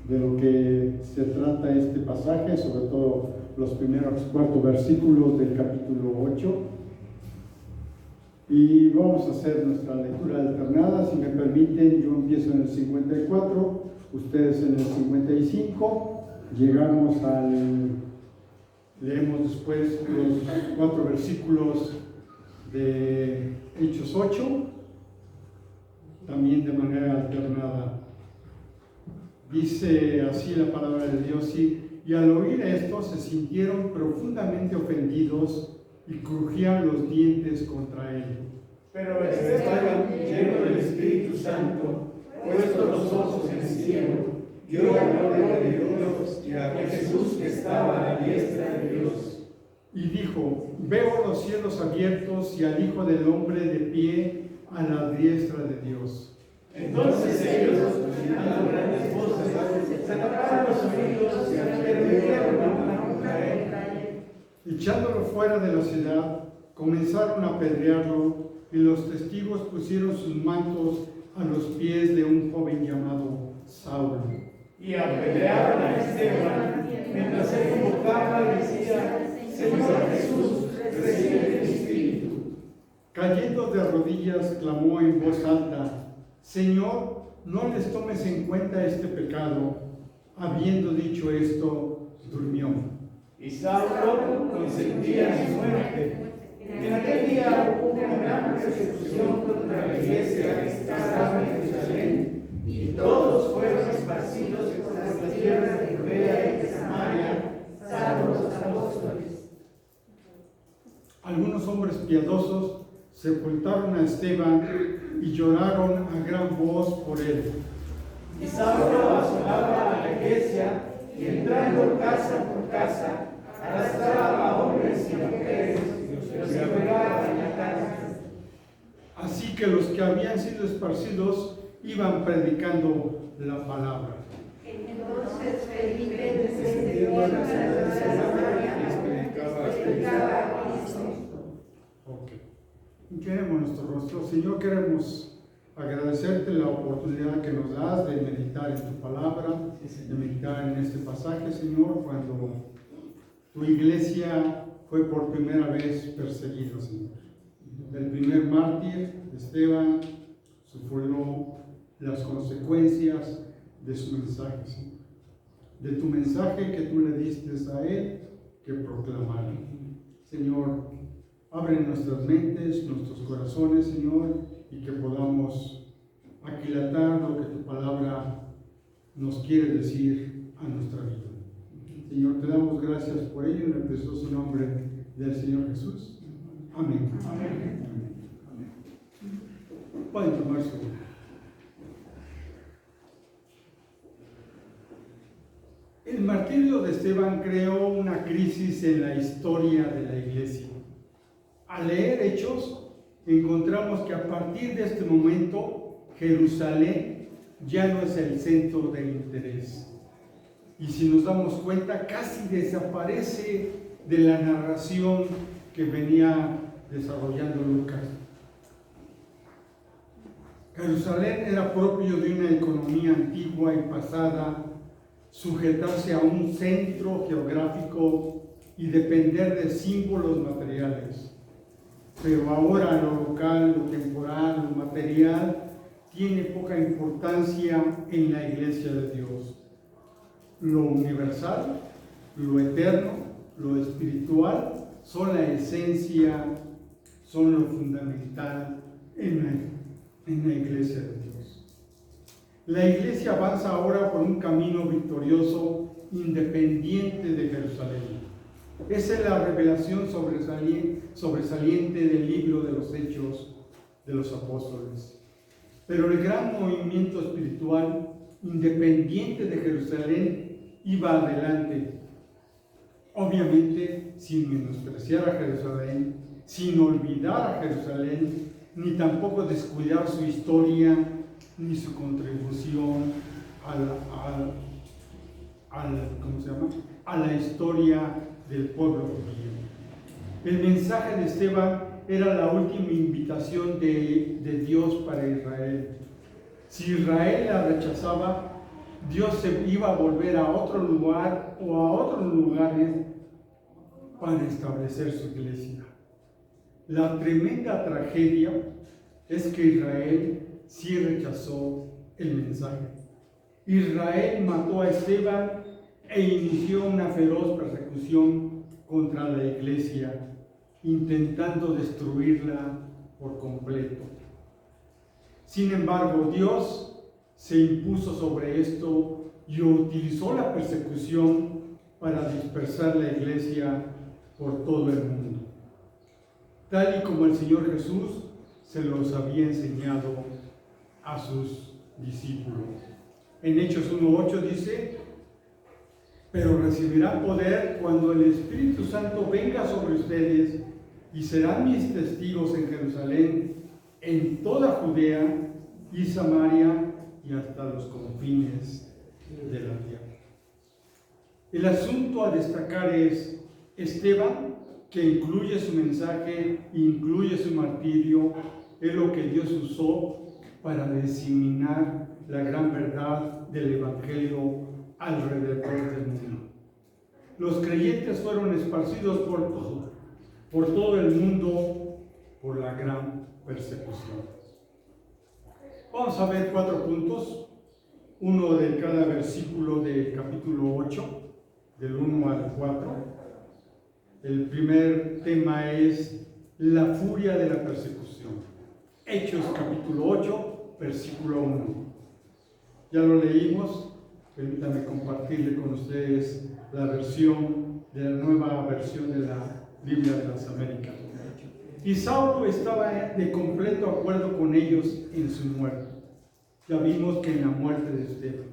[SPEAKER 2] de lo que se trata este pasaje, sobre todo los primeros 4 versículos del capítulo 8. Y vamos a hacer nuestra lectura alternada. Si me permiten, yo empiezo en el 54, ustedes en el 55, leemos después los 4 versículos de Hechos 8, también de manera alternada. Dice así la palabra de Dios: y al oír esto se sintieron profundamente ofendidos y crujían los dientes contra él.
[SPEAKER 4] Pero Esteban, lleno del Espíritu Santo, puesto los ojos en el cielo, vio la gloria de Dios y a Jesús que estaba a la diestra de Dios.
[SPEAKER 2] Y dijo: veo los cielos abiertos y al Hijo del Hombre de pie a la diestra de Dios.
[SPEAKER 4] Entonces ellos, dando grandes voces, se taparon los oídos y arremetieron contra él.
[SPEAKER 2] Echándolo fuera de la ciudad, comenzaron a apedrearlo, y los testigos pusieron sus mantos a los pies de un joven llamado Saulo.
[SPEAKER 4] Y apedrearon a Esteban, mientras él invocaba y decía: Señor Jesús, recibe mi espíritu.
[SPEAKER 2] Cayendo de rodillas, clamó en voz alta: Señor, no les tomes en cuenta este pecado. Habiendo dicho esto, durmió.
[SPEAKER 4] Y Saulo consentía en su muerte. En aquel día hubo una gran persecución contra la iglesia que estaba en Jerusalén, y todos fueron esparcidos por las tierras de Judea y de Samaria, salvo los apóstoles.
[SPEAKER 2] Algunos hombres piadosos sepultaron a Esteban y lloraron a gran voz por él.
[SPEAKER 4] Y Saulo asolaba a la iglesia y entrando casa por casa, arrastraba a hombres y mujeres y los colgaba en la cárcel.
[SPEAKER 2] Así que los que habían sido esparcidos iban predicando la palabra.
[SPEAKER 5] Entonces Felipe descendió a la ciudad de Samaria y predicaba a Cristo.
[SPEAKER 2] Ok. Inclinemos nuestro rostro. Señor, queremos agradecerte la oportunidad que nos das de meditar en tu palabra, de meditar en este pasaje, Señor, cuando tu iglesia fue por primera vez perseguida, Señor. El primer mártir, Esteban, sufrió las consecuencias de su mensaje, Señor. De tu mensaje que tú le diste a él, que proclamaron. Señor, abre nuestras mentes, nuestros corazones, Señor, y que podamos aquilatar lo que tu palabra nos quiere decir a nuestra vida. Señor, te damos gracias por ello en el precioso nombre del Señor Jesús. Amén. Amén. Pueden tomar su lugar. El martirio de Esteban creó una crisis en la historia de la iglesia. Al leer Hechos, encontramos que a partir de este momento, Jerusalén ya no es el centro de interés. Y si nos damos cuenta, casi desaparece de la narración que venía desarrollando Lucas. Jerusalén era propio de una economía antigua y pasada, sujetarse a un centro geográfico y depender de símbolos materiales. Pero ahora lo local, lo temporal, lo material, tiene poca importancia en la iglesia de Dios. Lo universal, lo eterno, lo espiritual, son la esencia, son lo fundamental en la iglesia de Dios. La iglesia avanza ahora por un camino victorioso, independiente de Jerusalén. Esa es la revelación sobresaliente del libro de los Hechos de los Apóstoles. Pero el gran movimiento espiritual, independiente de Jerusalén, iba adelante. Obviamente, sin menospreciar a Jerusalén, sin olvidar a Jerusalén, ni tampoco descuidar su historia, ni su contribución a la historia del pueblo judío. El mensaje de Esteban era la última invitación de Dios para Israel. Si Israel la rechazaba, Dios se iba a volver a otro lugar o a otros lugares para establecer su iglesia. La tremenda tragedia es que Israel sí rechazó el mensaje. Israel mató a Esteban e inició una feroz persecución contra la iglesia, intentando destruirla por completo. Sin embargo, Dios se impuso sobre esto y utilizó la persecución para dispersar la iglesia por todo el mundo, tal y como el Señor Jesús se los había enseñado a sus discípulos. En Hechos 1:8 dice: pero recibirán poder cuando el Espíritu Santo venga sobre ustedes y serán mis testigos en Jerusalén, en toda Judea y Samaria y hasta los confines de la tierra. El asunto a destacar es Esteban, que incluye su mensaje, incluye su martirio, es lo que Dios usó para diseminar la gran verdad del Evangelio alrededor del mundo. Los creyentes fueron esparcidos por todo el mundo por la gran persecución. Vamos a ver 4 puntos, uno de cada versículo del capítulo 8, del 1 al 4. El primer tema es la furia de la persecución. Hechos capítulo 8, versículo 1. Ya lo leímos. Permítanme compartirle con ustedes la nueva versión de la Biblia de las Américas. y Saulo estaba de completo acuerdo con ellos en su muerte. Ya vimos que en la muerte de Esteban.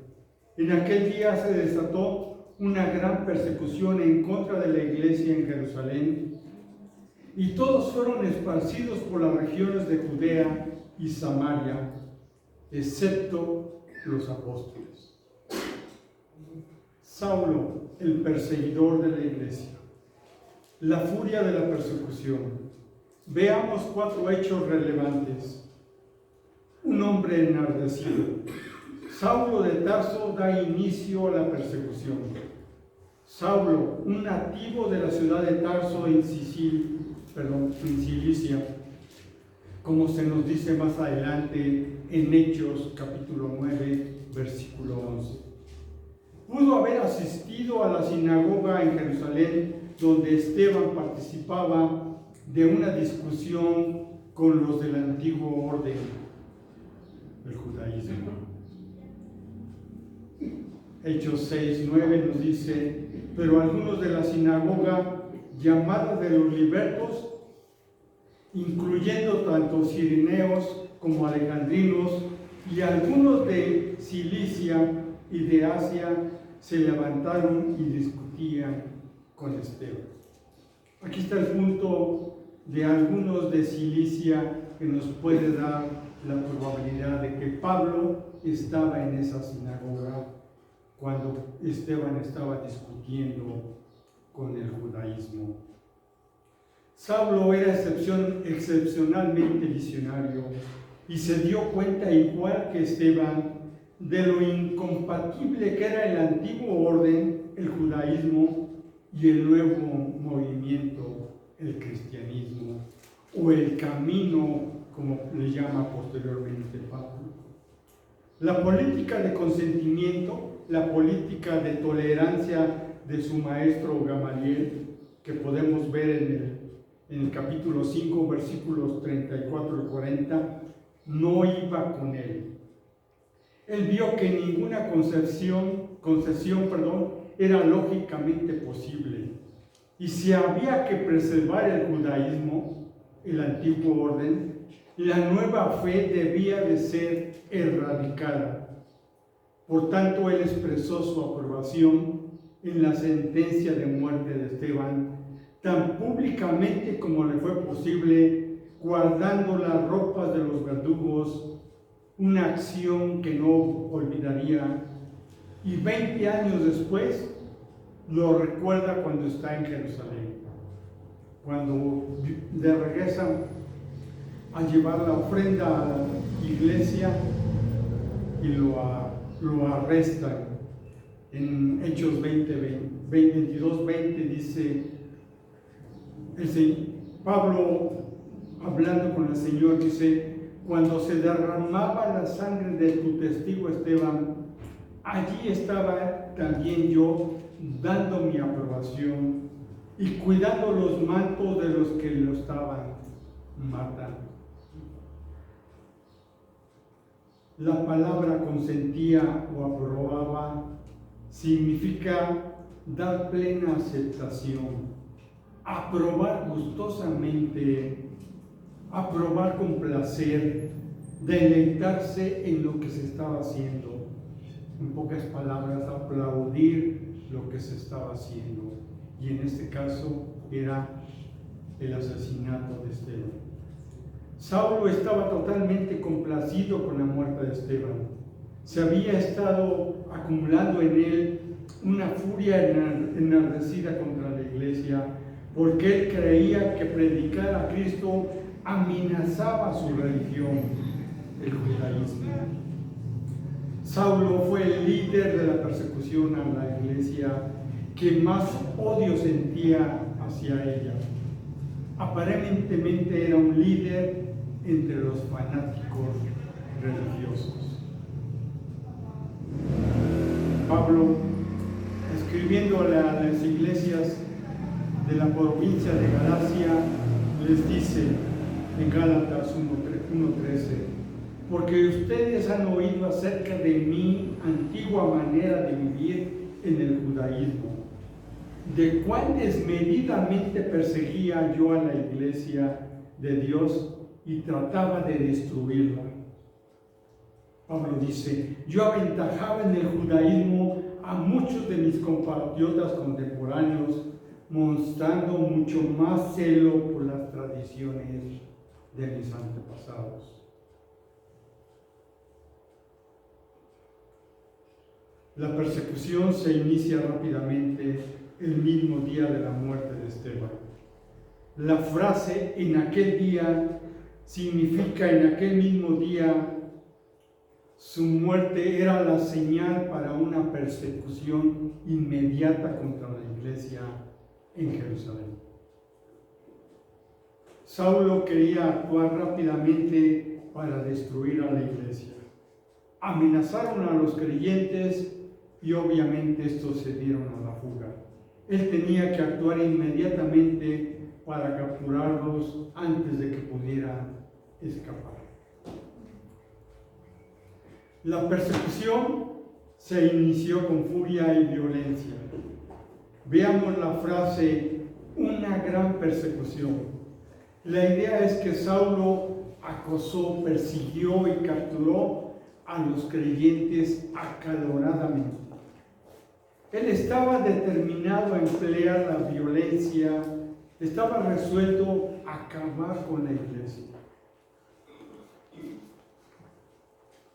[SPEAKER 2] En aquel día se desató una gran persecución en contra de la iglesia en Jerusalén, y todos fueron esparcidos por las regiones de Judea y Samaria, excepto los apóstoles. Saulo, el perseguidor de la iglesia. La furia de la persecución. Veamos 4 hechos relevantes. Un hombre enardecido. Saulo de Tarso da inicio a la persecución. Saulo, un nativo de la ciudad de Tarso en Cilicia, como se nos dice más adelante en Hechos capítulo 9, versículo 11. Pudo haber asistido a la sinagoga en Jerusalén, donde Esteban participaba de una discusión con los del antiguo orden, el judaísmo. Hechos 6, 9 nos dice: pero algunos de la sinagoga, llamada de los libertos, incluyendo tanto cirineos como alejandrinos y algunos de Cilicia y de Asia, se levantaron y discutían con Esteban. Aquí está el punto de algunos de Cilicia que nos puede dar la probabilidad de que Pablo estaba en esa sinagoga cuando Esteban estaba discutiendo con el judaísmo. Saulo era excepcionalmente visionario y se dio cuenta, igual que Esteban, de lo incompatible que era el antiguo orden, el judaísmo, y el nuevo movimiento, el cristianismo, o el camino, como le llama posteriormente Pablo. La política de consentimiento, la política de tolerancia de su maestro Gamaliel, que podemos ver en el capítulo 5, versículos 34 y 40, no iba con él. Él vio que ninguna concesión, era lógicamente posible, y si había que preservar el judaísmo, el antiguo orden, la nueva fe debía de ser erradicada. Por tanto, él expresó su aprobación en la sentencia de muerte de Esteban, tan públicamente como le fue posible, guardando las ropas de los verdugos, una acción que no olvidaría, y 20 años después lo recuerda cuando está en Jerusalén, cuando le regresan a llevar la ofrenda a la iglesia y lo arrestan. En Hechos 22:20 dice Pablo, hablando con el Señor, dice: cuando se derramaba la sangre de tu testigo Esteban, allí estaba también yo, dando mi aprobación y cuidando los mantos de los que lo estaban matando. La palabra consentía o aprobaba significa dar plena aceptación, aprobar gustosamente, aprobar con placer, deleitarse en lo que se estaba haciendo. En pocas palabras, aplaudir lo que se estaba haciendo. Y en este caso era el asesinato de Esteban. Saulo estaba totalmente complacido con la muerte de Esteban. Se había estado acumulando en él una furia enardecida contra la iglesia, porque él creía que predicar a Cristo amenazaba su religión, el judaísmo. Saulo fue el líder de la persecución a la iglesia que más odio sentía hacia ella. Aparentemente era un líder entre los fanáticos religiosos. Pablo, escribiendo a las iglesias de la provincia de Galacia, les dice en Gálatas 1:13: porque ustedes han oído acerca de mi antigua manera de vivir en el judaísmo, de cuán desmedidamente perseguía yo a la iglesia de Dios y trataba de destruirla. Pablo dice: yo aventajaba en el judaísmo a muchos de mis compatriotas contemporáneos, mostrando mucho más celo por las tradiciones de mis antepasados. La persecución se inicia rápidamente el mismo día de la muerte de Esteban. La frase "en aquel día" significa en aquel mismo día. Su muerte era la señal para una persecución inmediata contra la iglesia en Jerusalén. Saulo quería actuar rápidamente para destruir a la iglesia. Amenazaron a los creyentes y obviamente estos se dieron a la fuga. Él tenía que actuar inmediatamente para capturarlos antes de que pudieran escapar. La persecución se inició con furia y violencia. Veamos la frase "una gran persecución". La idea es que Saulo acosó, persiguió y capturó a los creyentes acaloradamente. Él estaba determinado a emplear la violencia, estaba resuelto a acabar con la iglesia.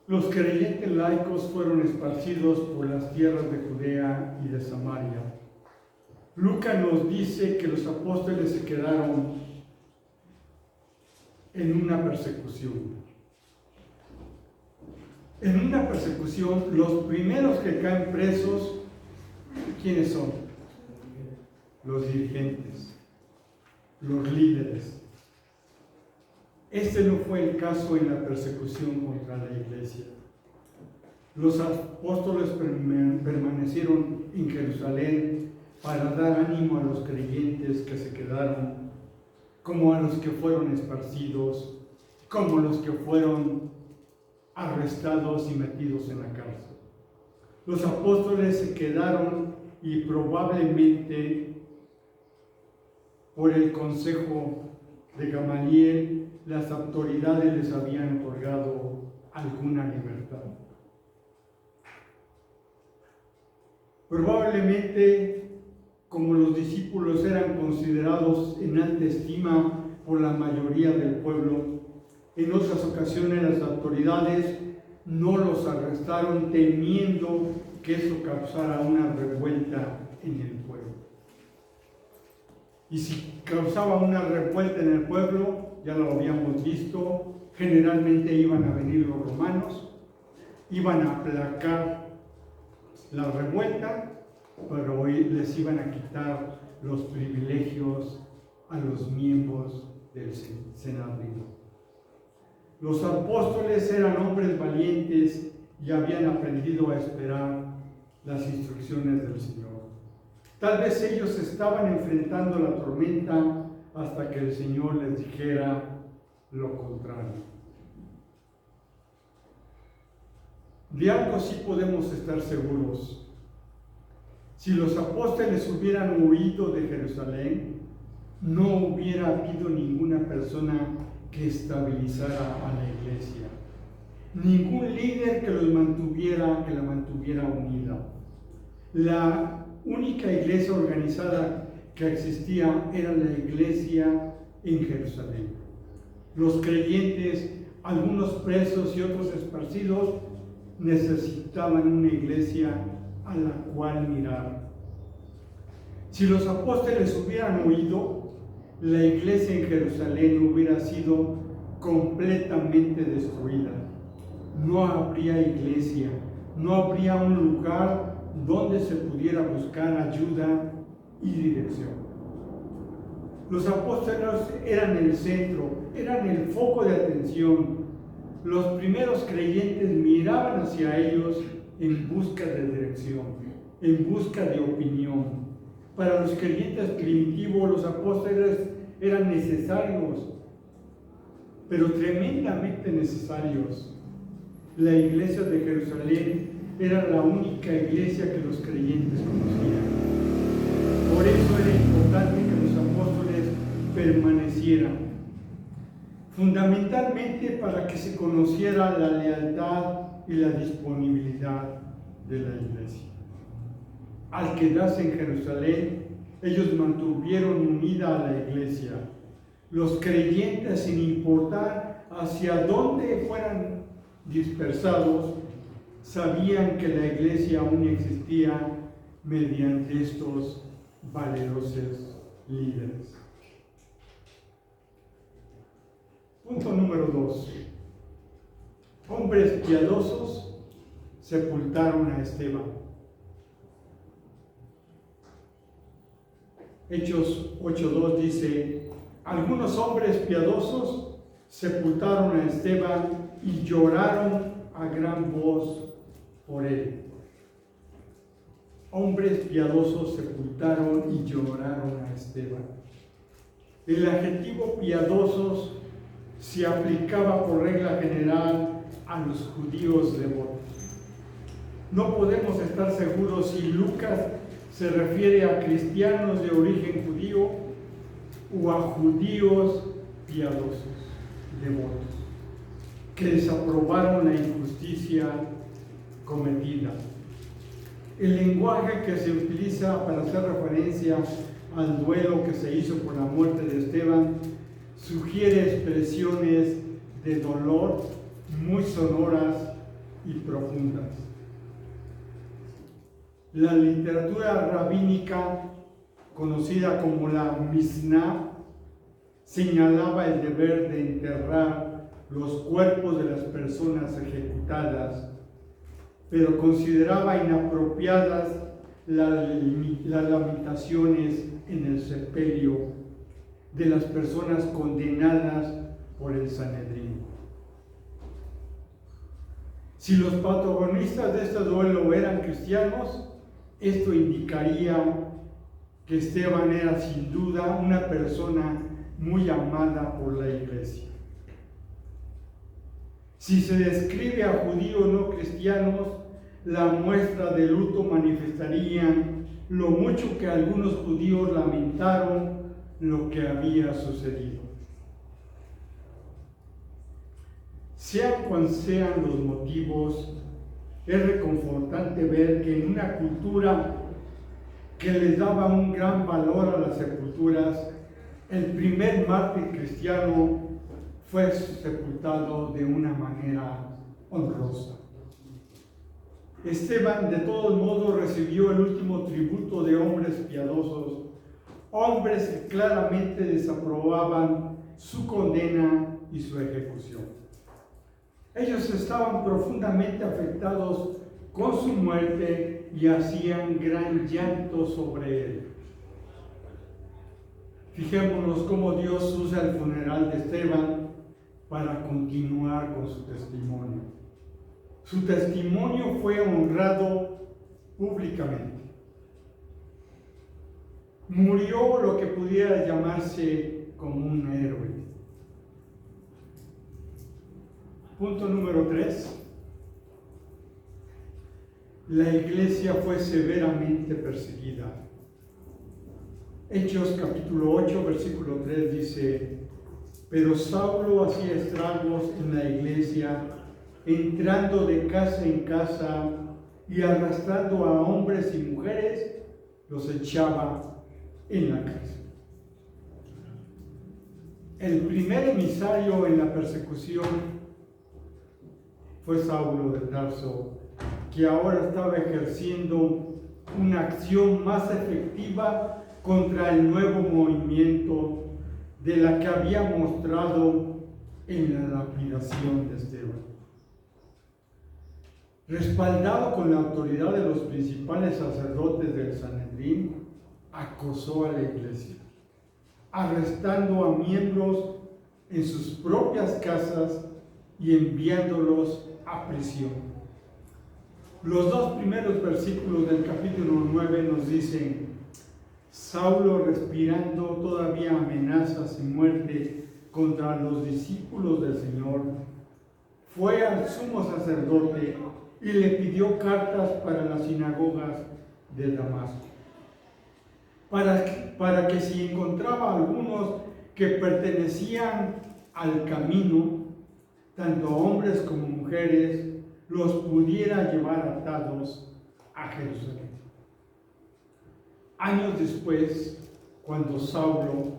[SPEAKER 2] Los creyentes laicos fueron esparcidos por las tierras de Judea y de Samaria. Lucas nos dice que los apóstoles se quedaron en una persecución. En una persecución, los primeros que caen presos, ¿quiénes son? Los dirigentes, los líderes. Este no fue el caso en la persecución contra la iglesia. Los apóstoles permanecieron en Jerusalén para dar ánimo a los creyentes que se quedaron, como a los que fueron esparcidos, como a los que fueron arrestados y metidos en la cárcel. Los apóstoles se quedaron y probablemente por el consejo de Gamaliel, las autoridades les habían otorgado alguna libertad. Probablemente, como los discípulos eran considerados en alta estima por la mayoría del pueblo, en otras ocasiones las autoridades no los arrestaron temiendo que eso causara una revuelta en el pueblo. Y si causaba una revuelta en el pueblo, ya lo habíamos visto, generalmente iban a venir los romanos, iban a aplacar la revuelta, pero les iban a quitar los privilegios a los miembros del Sanedrín. Los apóstoles eran hombres valientes y habían aprendido a esperar las instrucciones del Señor. Tal vez ellos estaban enfrentando la tormenta hasta que el Señor les dijera lo contrario. De algo sí podemos estar seguros. Si los apóstoles hubieran huido de Jerusalén, no hubiera habido ninguna persona que estabilizara a la iglesia, ningún líder que la mantuviera unida. La única iglesia organizada que existía era la iglesia en Jerusalén. Los creyentes, algunos presos y otros esparcidos, necesitaban una iglesia a la cual mirar. Si los apóstoles hubieran huido, la iglesia en Jerusalén hubiera sido completamente destruida. No habría iglesia, no habría un lugar donde se pudiera buscar ayuda y dirección. Los apóstoles eran el centro, eran el foco de atención. Los primeros creyentes miraban hacia ellos en busca de dirección, en busca de opinión. Para los creyentes primitivos, los apóstoles eran necesarios, pero tremendamente necesarios. La iglesia de Jerusalén era la única iglesia que los creyentes conocían. Por eso era importante que los apóstoles permanecieran. fundamentalmente para que se conociera la lealtad y la disponibilidad de la iglesia. Al quedarse en Jerusalén, ellos mantuvieron unida a la iglesia. Los creyentes, sin importar hacia dónde fueran dispersados, sabían que la iglesia aún existía mediante estos valerosos líderes. Punto número 2. Hombres piadosos sepultaron a Esteban. Hechos 8:2 dice: algunos hombres piadosos sepultaron a Esteban y lloraron a gran voz por él. Hombres piadosos sepultaron y lloraron a Esteban. El adjetivo piadosos se aplicaba por regla general a los judíos devotos. No podemos estar seguros si Lucas se refiere a cristianos de origen judío o a judíos piadosos, devotos, que desaprobaron la injusticia cometida. El lenguaje que se utiliza para hacer referencia al duelo que se hizo por la muerte de Esteban sugiere expresiones de dolor muy sonoras y profundas. La literatura rabínica, conocida como la Misná, señalaba el deber de enterrar los cuerpos de las personas ejecutadas, pero consideraba inapropiadas las lamentaciones en el sepelio de las personas condenadas por el Sanedrín. Si los protagonistas de este duelo eran cristianos, esto indicaría que Esteban era sin duda una persona muy amada por la iglesia. Si se describe a judíos no cristianos, la muestra de luto manifestaría lo mucho que algunos judíos lamentaron lo que había sucedido. Sean cuales sean los motivos, es reconfortante ver que en una cultura que les daba un gran valor a las sepulturas, el primer mártir cristiano fue sepultado de una manera honrosa. Esteban, de todos modos, recibió el último tributo de hombres piadosos, hombres que claramente desaprobaban su condena y su ejecución. Ellos estaban profundamente afectados con su muerte y hacían gran llanto sobre él. Fijémonos cómo Dios usa el funeral de Esteban para continuar con su testimonio. Su testimonio fue honrado públicamente. Murió lo que pudiera llamarse como un héroe. Punto número 3. La iglesia fue severamente perseguida. Hechos capítulo 8, versículo 3 dice: pero Saulo hacía estragos en la iglesia, entrando de casa en casa y arrastrando a hombres y mujeres, los echaba en la cárcel. El primer emisario en la persecución fue Saulo de Tarso, que ahora estaba ejerciendo una acción más efectiva contra el nuevo movimiento de la que había mostrado en la lapidación de Esteban. Respaldado con la autoridad de los principales sacerdotes del Sanedrín, acosó a la iglesia, arrestando a miembros en sus propias casas y enviándolos a prisión. Los dos primeros versículos del capítulo 9 nos dicen: Saulo, respirando todavía amenazas y muerte contra los discípulos del Señor, fue al sumo sacerdote y le pidió cartas para las sinagogas de Damasco, para que si encontraba algunos que pertenecían al camino, tanto hombres como mujeres, los pudiera llevar atados a Jerusalén. Años después, cuando Saulo,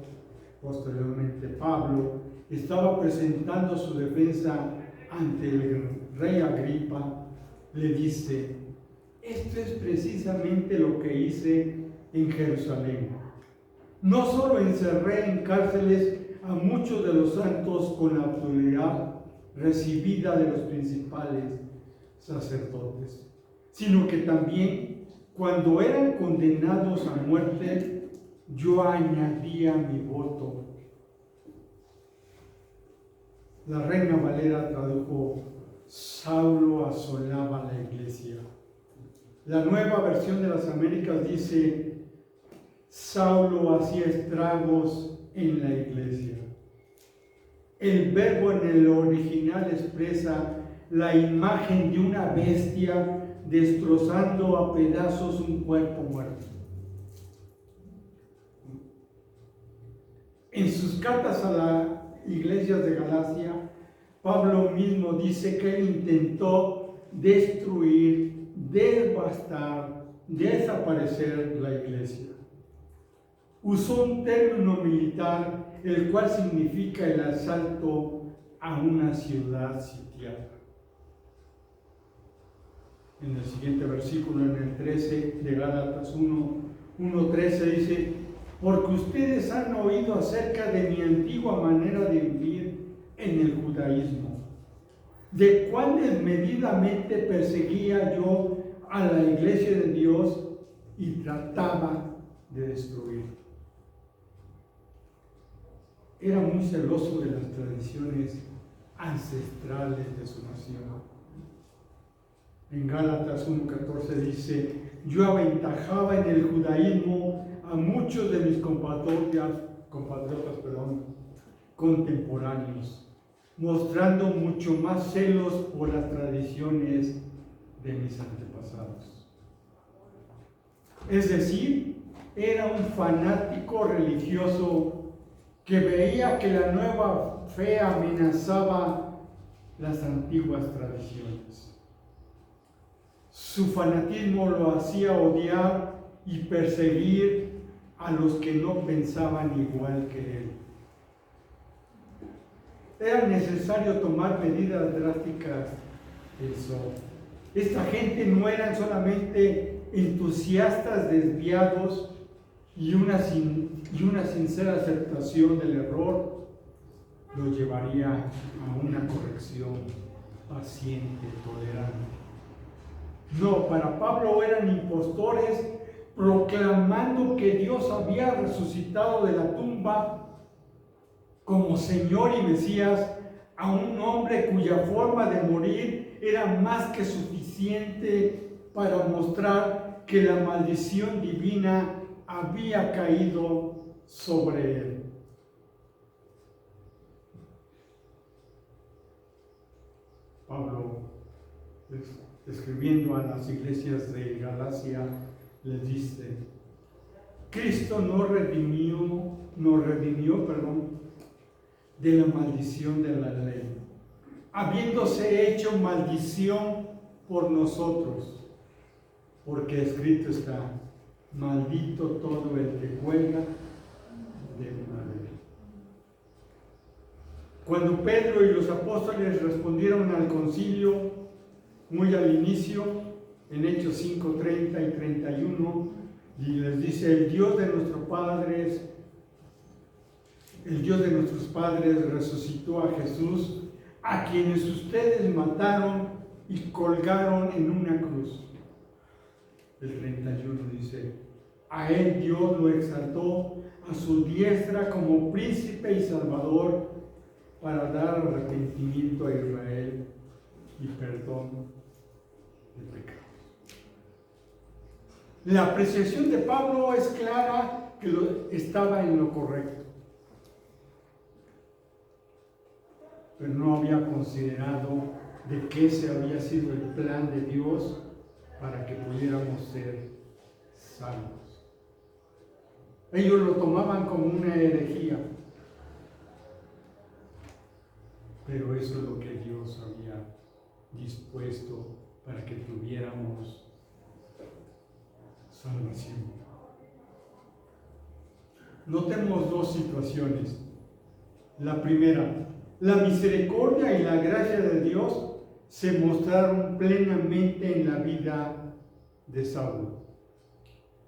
[SPEAKER 2] posteriormente Pablo, estaba presentando su defensa ante el rey Agripa, le dice: esto es precisamente lo que hice en Jerusalén. No solo encerré en cárceles a muchos de los santos con la autoridad recibida de los principales sacerdotes, sino que también cuando eran condenados a muerte, yo añadía mi voto. La Reina Valera tradujo: Saulo asolaba la iglesia. La Nueva Versión de las Américas dice: Saulo hacía estragos en la iglesia. El verbo en el original expresa la imagen de una bestia destrozando a pedazos un cuerpo muerto. En sus cartas a las iglesias de Galacia, Pablo mismo dice que él intentó destruir, devastar, desaparecer la iglesia. Usó un término militar, el cual significa el asalto a una ciudad sitiada. En el siguiente versículo, en el 13 de Gálatas 1:13 dice: porque ustedes han oído acerca de mi antigua manera de vivir en el judaísmo, de cuán desmedidamente perseguía yo a la iglesia de Dios y trataba de destruir. Era muy celoso de las tradiciones ancestrales de su nación. En Gálatas 1:14 dice: yo aventajaba en el judaísmo a muchos de mis compatriotas contemporáneos, mostrando mucho más celos por las tradiciones de mis antepasados. Es decir, era un fanático religioso que veía que la nueva fe amenazaba las antiguas tradiciones. Su fanatismo lo hacía odiar y perseguir a los que no pensaban igual que él. Era necesario tomar medidas drásticas. Esta gente no eran solamente entusiastas desviados y una sincera aceptación del error lo llevaría a una corrección paciente, tolerante. No, para Pablo eran impostores proclamando que Dios había resucitado de la tumba como Señor y Mesías a un hombre cuya forma de morir era más que suficiente para mostrar que la maldición divina había caído sobre él. Pablo, escribiendo a las iglesias de Galacia, les dice: Cristo nos redimió de la maldición de la ley, habiéndose hecho maldición por nosotros, porque escrito está: maldito todo el que cuelga de madera. Cuando Pedro y los apóstoles respondieron al concilio, muy al inicio, en Hechos 5:30 y 31, y les dice: el Dios de nuestros padres resucitó a Jesús, a quienes ustedes mataron y colgaron en una cruz. El 31 dice: a él Dios lo exaltó a su diestra como príncipe y salvador, para dar arrepentimiento a Israel y perdón de pecados. La apreciación de Pablo es clara, que estaba en lo correcto, pero no había considerado de que ese había sido el plan de Dios para que pudiéramos ser salvos. Ellos lo tomaban como una herejía. pero eso es lo que Dios había dispuesto para que tuviéramos salvación. Notemos dos situaciones. La primera, la misericordia y la gracia de Dios se mostraron plenamente en la vida de Saulo.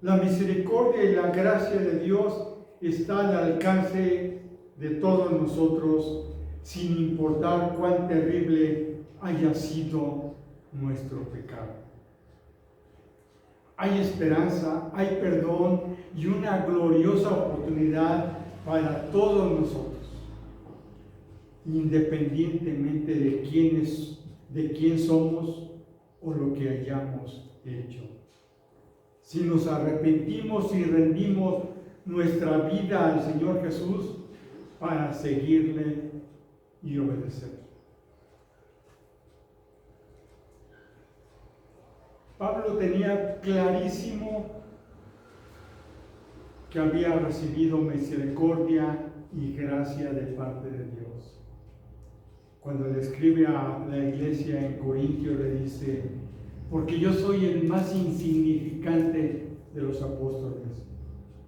[SPEAKER 2] La misericordia y la gracia de Dios está al alcance de todos nosotros, sin importar cuán terrible haya sido nuestro pecado. Hay esperanza, hay perdón y una gloriosa oportunidad para todos nosotros, independientemente de quién somos o lo que hayamos hecho. Si nos arrepentimos y rendimos nuestra vida al Señor Jesús para seguirle y obedecerle. Pablo tenía clarísimo que había recibido misericordia y gracia de parte de Dios. Cuando le escribe a la iglesia en Corintio, le dice: porque yo soy el más insignificante de los apóstoles,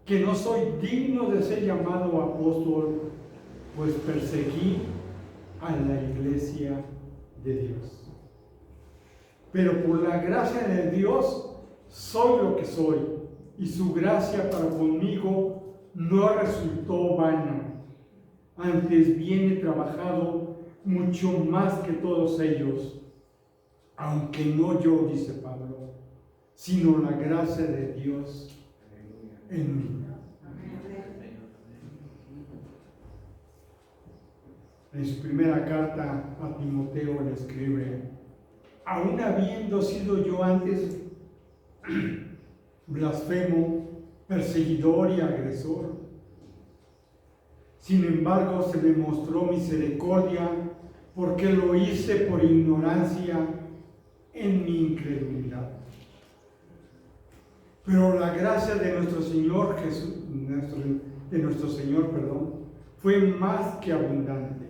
[SPEAKER 2] que no soy digno de ser llamado apóstol, pues perseguí a la iglesia de Dios. Pero por la gracia de Dios soy lo que soy, y su gracia para conmigo no resultó vana. Antes bien he trabajado mucho más que todos ellos, aunque no yo, dice Pablo, sino la gracia de Dios en mí. En su primera carta a Timoteo le escribe: aún habiendo sido yo antes blasfemo, perseguidor y agresor, sin embargo se me mostró misericordia, porque lo hice por ignorancia en mi incredulidad. Pero la gracia de nuestro Señor Jesús, fue más que abundante,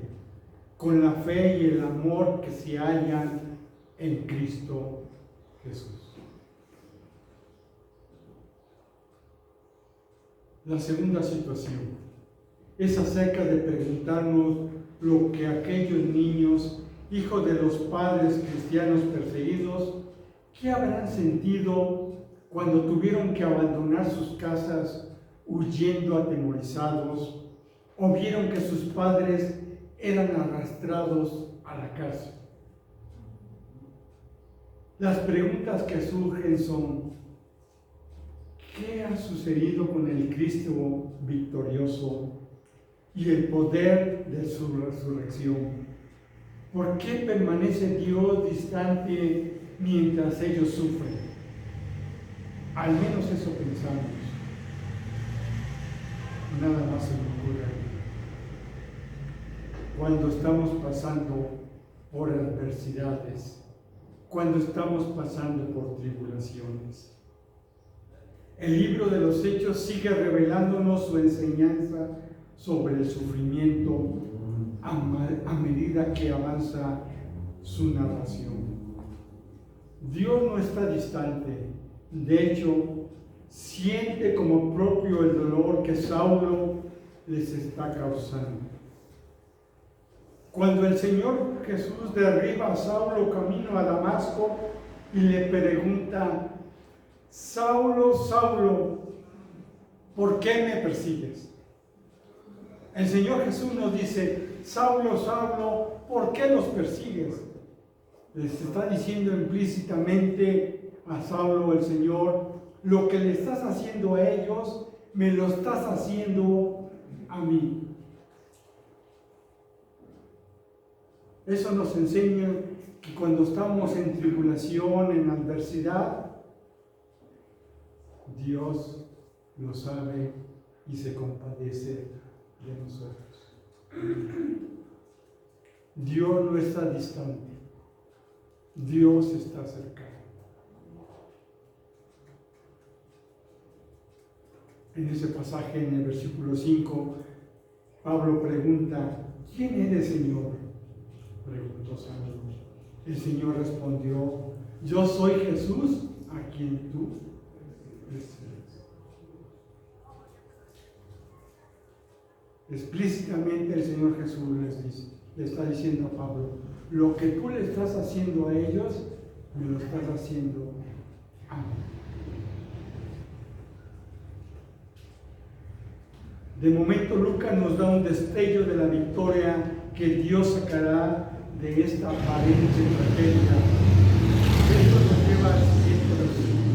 [SPEAKER 2] con la fe y el amor que se hallan en Cristo Jesús. La segunda situación es acerca de preguntarnos lo que aquellos niños, hijos de los padres cristianos perseguidos, ¿qué habrán sentido cuando tuvieron que abandonar sus casas huyendo atemorizados, o vieron que sus padres eran arrastrados a la cárcel? Las preguntas que surgen son: ¿qué ha sucedido con el Cristo victorioso y el poder de su resurrección? ¿Por qué permanece Dios distante mientras ellos sufren? Al menos eso pensamos. Nada más se me ocurre. Cuando estamos pasando por adversidades, cuando estamos pasando por tribulaciones. El libro de los Hechos sigue revelándonos su enseñanza sobre el sufrimiento a medida que avanza su narración. Dios no está distante, de hecho, siente como propio el dolor que Saulo les está causando. Cuando el Señor Jesús derriba a Saulo camino a Damasco y le pregunta: Saulo, Saulo, ¿por qué me persigues? El Señor Jesús nos dice: Saulo, Saulo, ¿por qué los persigues? Les está diciendo implícitamente a Saulo el Señor: lo que le estás haciendo a ellos, me lo estás haciendo a mí. Eso nos enseña que cuando estamos en tribulación, en adversidad, Dios lo sabe y se compadece de nosotros. Dios no está distante, Dios está cercano. En ese pasaje, en el versículo 5, Pablo pregunta: ¿quién eres, Señor? preguntó Samuel. El Señor respondió: yo soy Jesús a quien tú persigues. Explícitamente el Señor Jesús le está diciendo a Pablo: lo que tú le estás haciendo a ellos, me lo estás haciendo a mí. De momento Lucas nos da un destello de la victoria que Dios sacará de esta aparente tragedia. Esto nos lleva al siguiente versículo,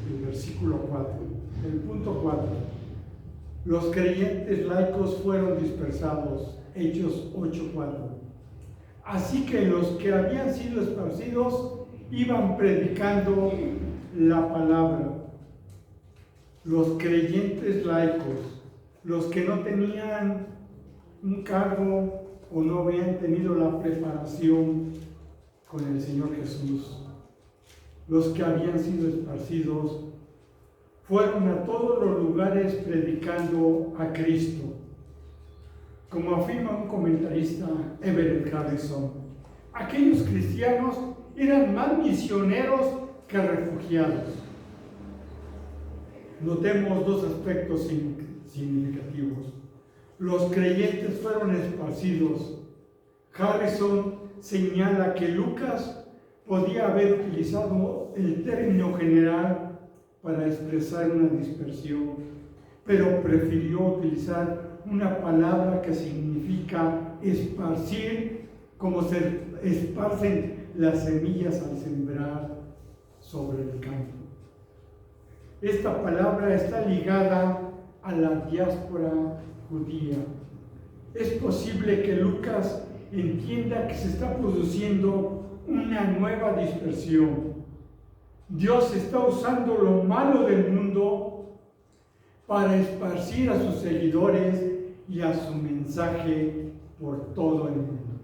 [SPEAKER 2] el versículo 4, el punto 4. Los creyentes laicos fueron dispersados, Hechos 8:4. Así que los que habían sido esparcidos iban predicando la palabra. Los creyentes laicos, los que no tenían un cargo o no habían tenido la preparación con el Señor Jesús, los que habían sido esparcidos, fueron a todos los lugares predicando a Cristo. Como afirma un comentarista, Everett Harrison, aquellos cristianos eran más misioneros que refugiados. Notemos dos aspectos significativos. Los creyentes fueron esparcidos. Harrison señala que Lucas podía haber utilizado el término general para expresar una dispersión, pero prefirió utilizar una palabra que significa esparcir, como se esparcen las semillas al sembrar sobre el campo. Esta palabra está ligada a la diáspora judía. Es posible que Lucas entienda que se está produciendo una nueva dispersión. Dios está usando lo malo del mundo para esparcir a sus seguidores y a su mensaje por todo el mundo.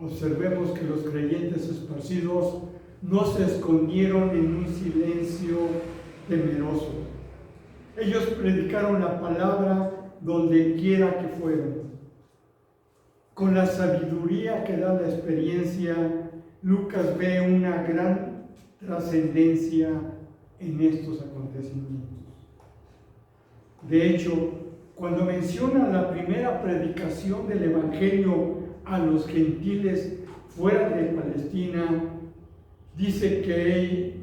[SPEAKER 2] Observemos que los creyentes esparcidos no se escondieron en un silencio temeroso. Ellos predicaron la palabra donde quiera que fueran. Con la sabiduría que da la experiencia, Lucas ve una gran trascendencia en estos acontecimientos. De hecho, cuando menciona la primera predicación del Evangelio a los gentiles fuera de Palestina, dice que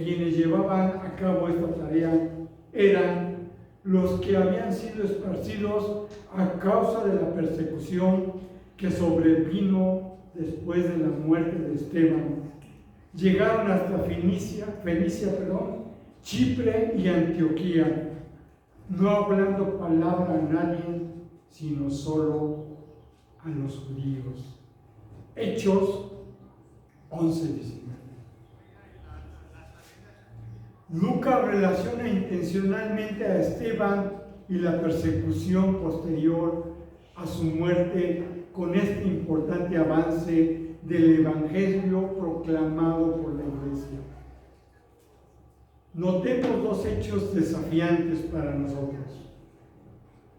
[SPEAKER 2] quienes llevaban a cabo esta tarea eran los que habían sido esparcidos a causa de la persecución que sobrevino después de la muerte de Esteban. Llegaron hasta Fenicia, Chipre y Antioquía, no hablando palabra a nadie, sino solo a los judíos. Hechos 11:19. Lucas relaciona intencionalmente a Esteban y la persecución posterior a su muerte con este importante avance del Evangelio proclamado por la Iglesia. Notemos dos hechos desafiantes para nosotros.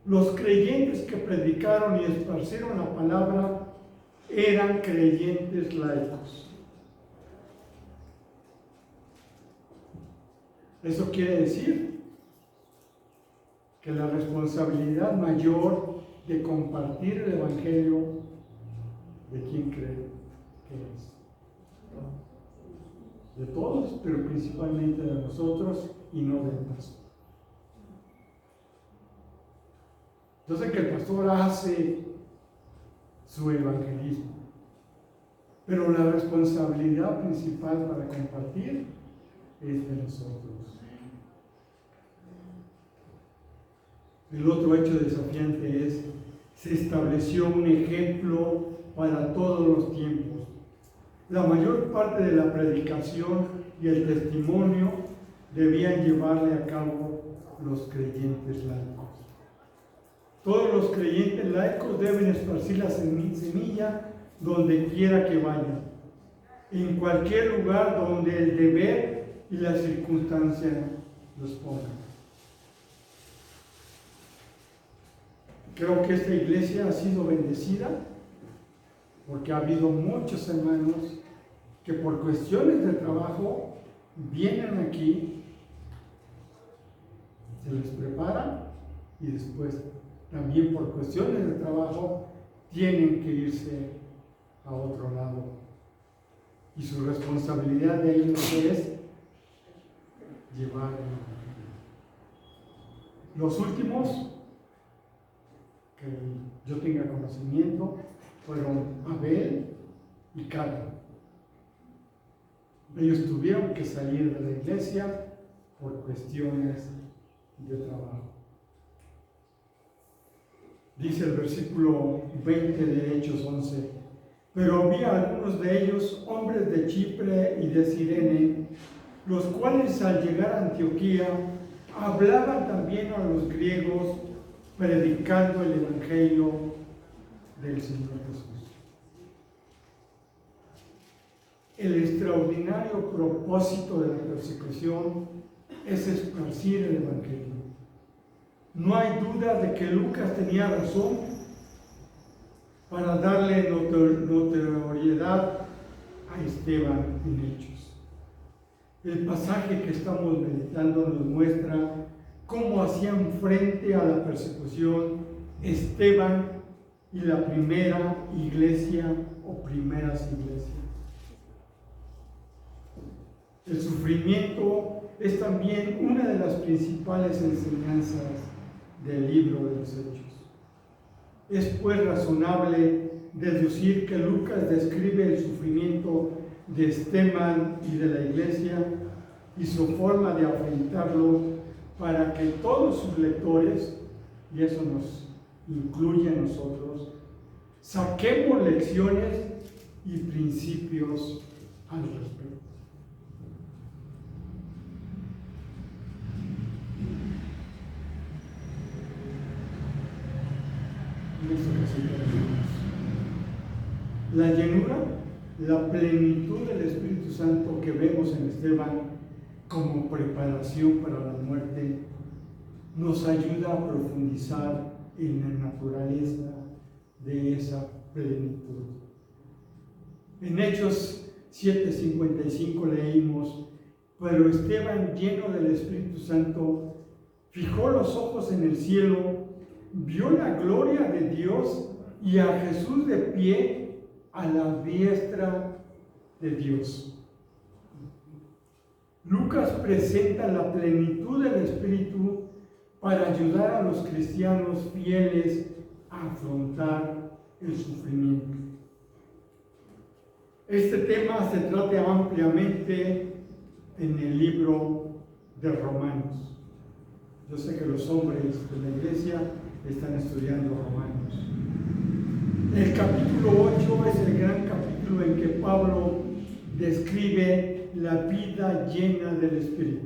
[SPEAKER 2] Los creyentes que predicaron y esparcieron la palabra eran creyentes laicos. Eso quiere decir que la responsabilidad mayor de compartir el Evangelio, ¿de quién cree que es? De todos, pero principalmente de nosotros y no del pastor. Entonces que el pastor hace su evangelismo, pero la responsabilidad principal para compartir es de nosotros. El otro hecho desafiante es: se estableció un ejemplo para todos los tiempos. La mayor parte de la predicación y el testimonio debían llevarle a cabo los creyentes laicos. Todos los creyentes laicos deben esparcir la semilla donde quiera que vayan, en cualquier lugar donde el deber y la circunstancia los pongan. Creo que esta iglesia ha sido bendecida porque ha habido muchos hermanos que por cuestiones de trabajo vienen aquí, se les prepara y después también por cuestiones de trabajo tienen que irse a otro lado. Y su responsabilidad de ellos es llevar el evangelio. Los últimos, que yo tenga conocimiento, fueron Abel y Carmen. Ellos tuvieron que salir de la iglesia por cuestiones de trabajo. Dice el versículo 20 de Hechos 11: pero había algunos de ellos, hombres de Chipre y de Cirene, los cuales al llegar a Antioquía hablaban también a los griegos, predicando el evangelio del Señor Jesús. El extraordinario propósito de la persecución es esparcir el evangelio. No hay duda de que Lucas tenía razón para darle notoriedad a Esteban en Hechos. El pasaje que estamos meditando nos muestra cómo hacían frente a la persecución Esteban y la primera iglesia o primeras iglesias. El sufrimiento es también una de las principales enseñanzas del libro de los Hechos. Es pues razonable deducir que Lucas describe el sufrimiento de Esteban y de la iglesia y su forma de afrontarlo para que todos sus lectores, y eso nos incluye a nosotros, saquemos lecciones y principios al respecto. La llenura, la plenitud del Espíritu Santo que vemos en Esteban como preparación para la muerte, nos ayuda a profundizar en la naturaleza de esa plenitud. En Hechos 7:55 leímos: pero Esteban, lleno del Espíritu Santo, fijó los ojos en el cielo, vio la gloria de Dios y a Jesús de pie a la diestra de Dios. Lucas presenta la plenitud del Espíritu para ayudar a los cristianos fieles a afrontar el sufrimiento. Este tema se trata ampliamente en el libro de Romanos. Yo sé que los hombres de la iglesia están estudiando Romanos. El capítulo 8 es el gran capítulo en que Pablo describe la vida llena del Espíritu.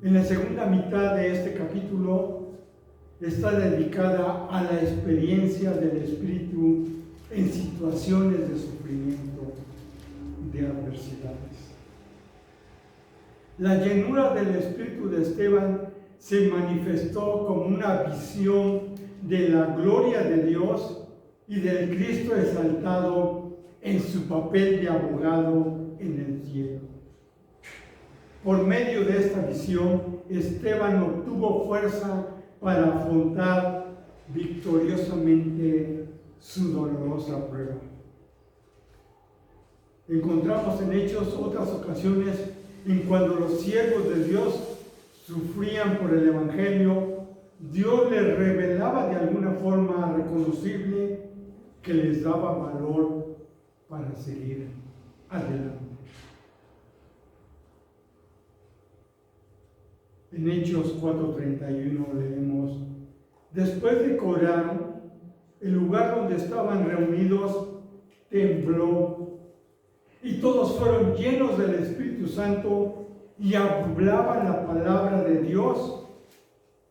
[SPEAKER 2] En la segunda mitad de este capítulo está dedicada a la experiencia del Espíritu en situaciones de sufrimiento, de adversidades. La llenura del Espíritu de Esteban se manifestó como una visión de la gloria de Dios y del Cristo exaltado en su papel de abogado en el cielo. Por medio de esta visión, Esteban obtuvo fuerza para afrontar victoriosamente su dolorosa prueba. Encontramos en Hechos otras ocasiones en cuando los siervos de Dios sufrían por el Evangelio, Dios les revelaba de alguna forma reconocible que les daba valor para seguir adelante. En Hechos 4:31 leemos: después de que oraron, el lugar donde estaban reunidos tembló y todos fueron llenos del Espíritu Santo y hablaban la palabra de Dios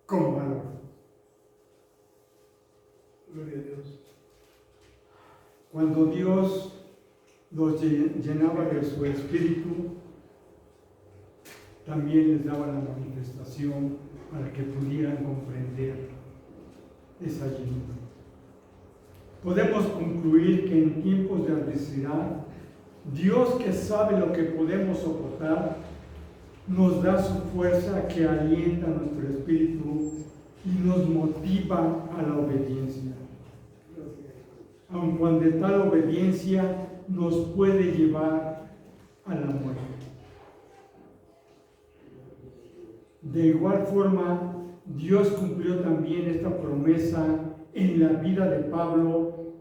[SPEAKER 2] con valor.
[SPEAKER 4] Gloria a Dios.
[SPEAKER 2] Cuando Dios los llenaba de su Espíritu, también les daba la manifestación para que pudieran comprender es allí. Podemos concluir que en tiempos de adversidad, Dios, que sabe lo que podemos soportar, nos da su fuerza que alienta nuestro espíritu y nos motiva a la obediencia. Aun cuando tal obediencia nos puede llevar a la muerte. De igual forma, Dios cumplió también esta promesa en la vida de Pablo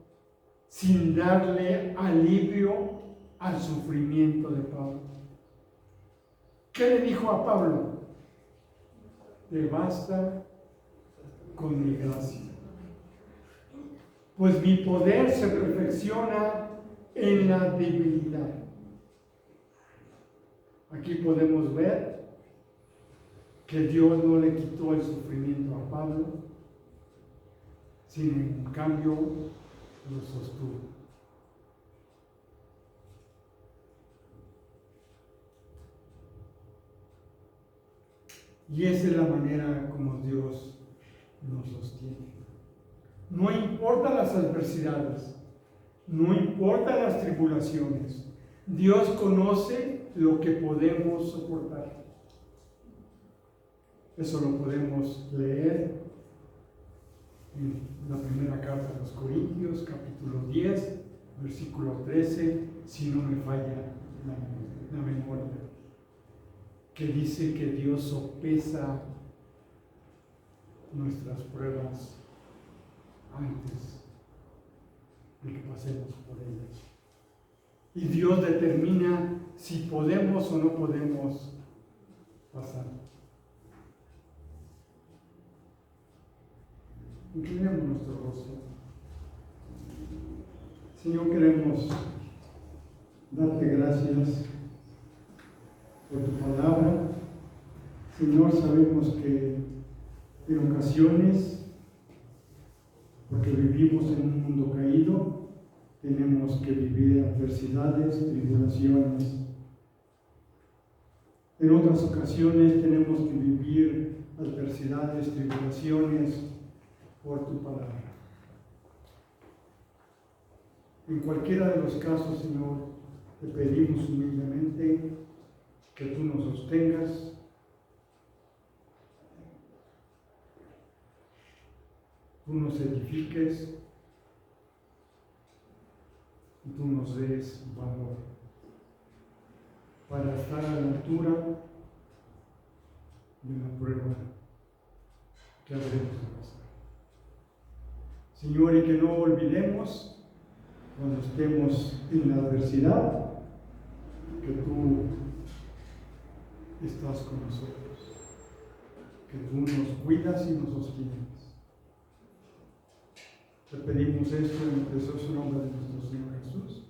[SPEAKER 2] sin darle alivio al sufrimiento de Pablo. ¿Qué le dijo a Pablo? Te basta con mi gracia, pues mi poder se perfecciona en la debilidad. Aquí podemos ver que Dios no le quitó el sufrimiento a Pablo, sino en cambio lo sostuvo. Y esa es la manera como Dios nos sostiene. No importa las adversidades, no importa las tribulaciones, Dios conoce lo que podemos soportar. Eso lo podemos leer en la primera carta a los Corintios, capítulo 10, versículo 13, si no me falla la memoria, que dice que Dios sopesa nuestras pruebas antes de que pasemos por ellas. Y Dios determina si podemos o no podemos pasar. Inclinemos nuestro rostro. Señor, queremos darte gracias por tu palabra. Señor, sabemos que en ocasiones, porque vivimos en un mundo caído, tenemos que vivir adversidades, tribulaciones. En otras ocasiones tenemos que vivir adversidades, tribulaciones por tu palabra. En cualquiera de los casos, Señor, te pedimos humildemente que tú nos sostengas, tú nos edifiques y tú nos des valor para estar a la altura de la prueba que habremos de pasar. Señor, y que no olvidemos cuando estemos en la adversidad que tú estás con nosotros, que tú nos cuidas y nos sostienes. Te pedimos esto en el precioso nombre de nuestro Señor Jesús.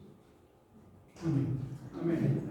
[SPEAKER 2] Amén. Amén.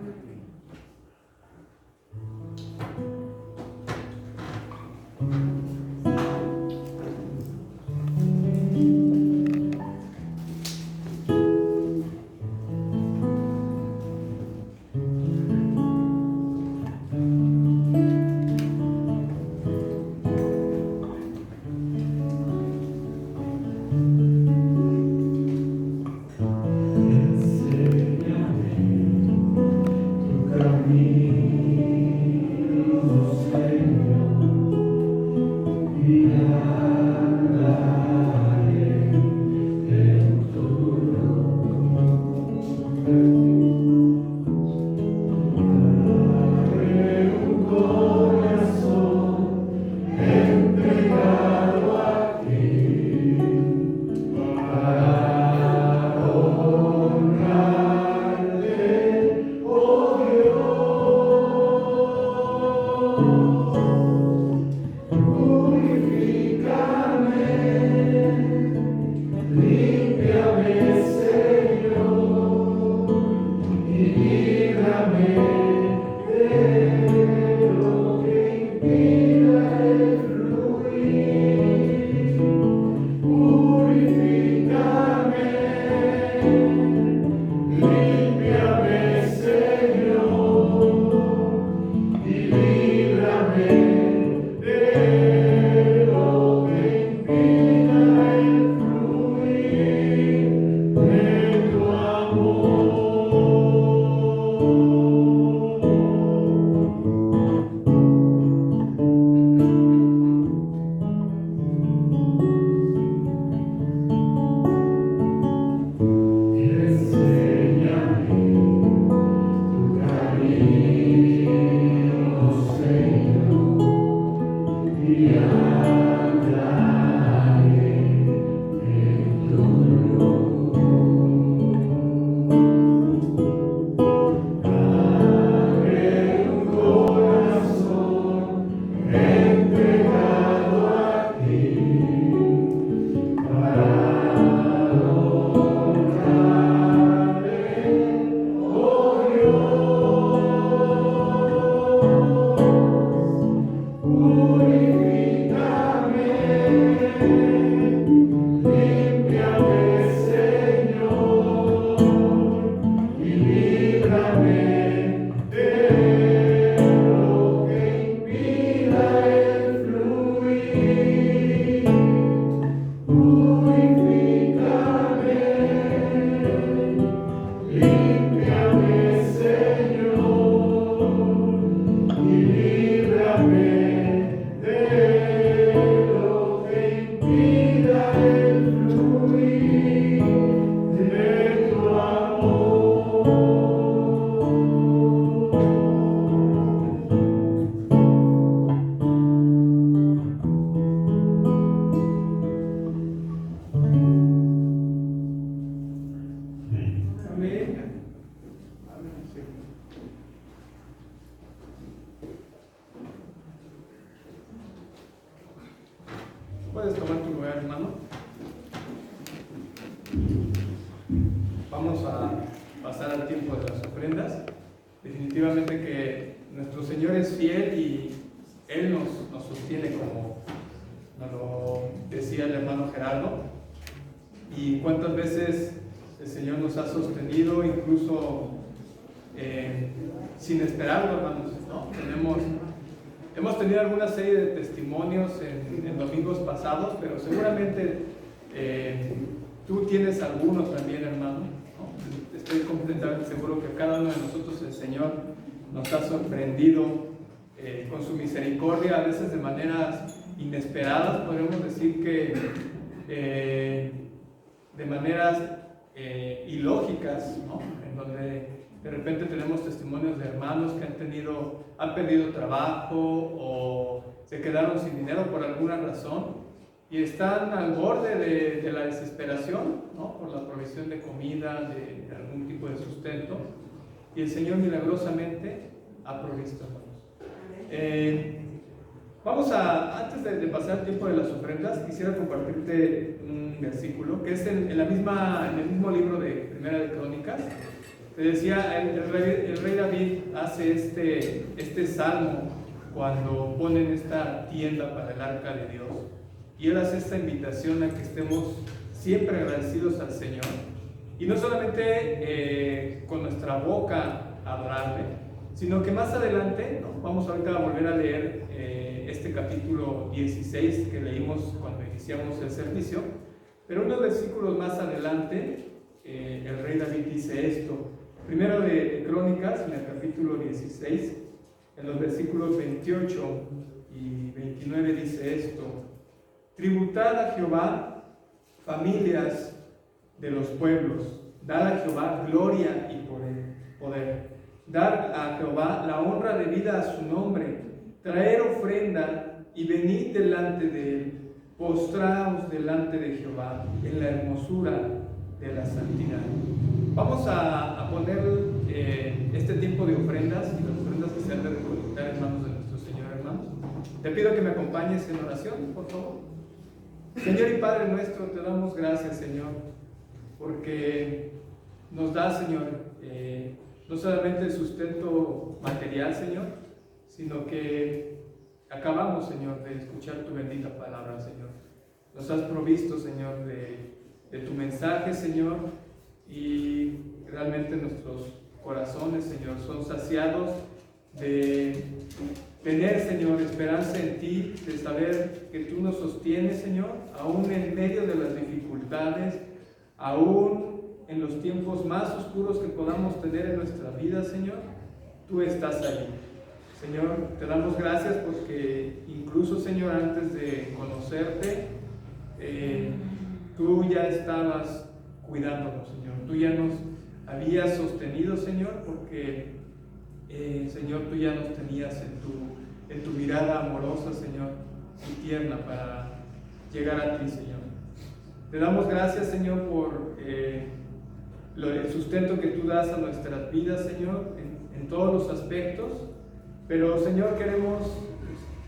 [SPEAKER 4] Líbrame de lo que impida
[SPEAKER 1] Puedes tomar tu lugar, hermano. Vamos a pasar al tiempo de las ofrendas. Definitivamente que nuestro Señor es fiel y Él nos sostiene, como nos lo decía el hermano Gerardo. Y cuántas veces el Señor nos ha sostenido, incluso sin esperarlo, hermanos, ¿no? Hemos tenido alguna serie de testimonios en domingos pasados, pero seguramente tú tienes algunos también, hermano, ¿no? Estoy completamente seguro que cada uno de nosotros el Señor nos ha sorprendido con su misericordia, a veces de maneras inesperadas, podemos decir que de maneras ilógicas, ¿no? En donde de repente tenemos testimonios de hermanos que han perdido trabajo o se quedaron sin dinero por alguna razón y están al borde de la desesperación, ¿no? Por la provisión de comida, de algún tipo de sustento, y el Señor milagrosamente ha provisto, hermanos. Antes de pasar el tiempo de las ofrendas, quisiera compartirte un versículo que es en el mismo libro de Primera de Crónicas. Te decía, el rey David hace este salmo cuando ponen esta tienda para el arca de Dios, y él hace esta invitación a que estemos siempre agradecidos al Señor, y no solamente con nuestra boca adorarle, sino que más adelante, ¿no? Vamos ahorita a volver a leer este capítulo 16 que leímos cuando iniciamos el servicio, pero unos versículos más adelante el rey David dice esto. Primero de Crónicas, en el capítulo 16, en los versículos 28 y 29 dice esto: tributad a Jehová, familias de los pueblos, dad a Jehová gloria y poder, dar a Jehová la honra debida a su nombre, traer ofrenda y venid delante de él, postraos delante de Jehová en la hermosura de la santidad. Vamos a poner este tiempo de ofrendas y las ofrendas que se han de recolectar en manos de nuestro Señor, hermanos. Te pido que me acompañes en oración, por favor. Señor y Padre nuestro, te damos gracias, Señor, porque nos da, Señor, no solamente el sustento material, Señor, sino que acabamos, Señor, de escuchar tu bendita palabra, Señor. Nos has provisto, Señor, de tu mensaje, Señor, y realmente nuestros corazones, Señor, son saciados de tener, Señor, esperanza en ti, de saber que tú nos sostienes, Señor, aún en medio de las dificultades, aún en los tiempos más oscuros que podamos tener en nuestra vida, Señor, tú estás ahí. Señor, te damos gracias porque incluso, Señor, antes de conocerte, tú ya estabas cuidándonos, Señor. Tú ya nos habías sostenido, Señor, porque, Señor, tú ya nos tenías en tu mirada amorosa, Señor, y tierna llegar a ti, Señor. Te damos gracias, Señor, por el sustento que tú das a nuestras vidas, Señor, en todos los aspectos. Pero, Señor, queremos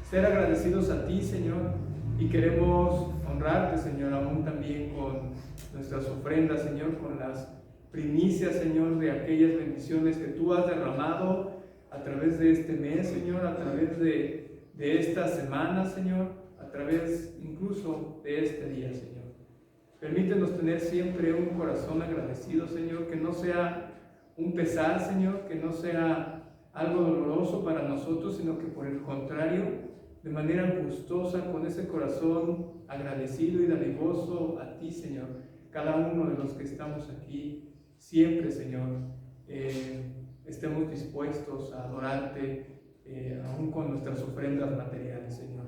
[SPEAKER 1] ser agradecidos a ti, Señor, y queremos honrarte, Señor, aún también con nuestras ofrendas, Señor, con las primicias, Señor, de aquellas bendiciones que tú has derramado a través de este mes, Señor, a través de esta semana, Señor, a través incluso de este día, Señor. Permítenos tener siempre un corazón agradecido, Señor, que no sea un pesar, Señor, que no sea algo doloroso para nosotros, sino que por el contrario, de manera gustosa, con ese corazón agradecido y dadivoso a ti, Señor, cada uno de los que estamos aquí, siempre, Señor, estemos dispuestos a adorarte, aún con nuestras ofrendas materiales, Señor.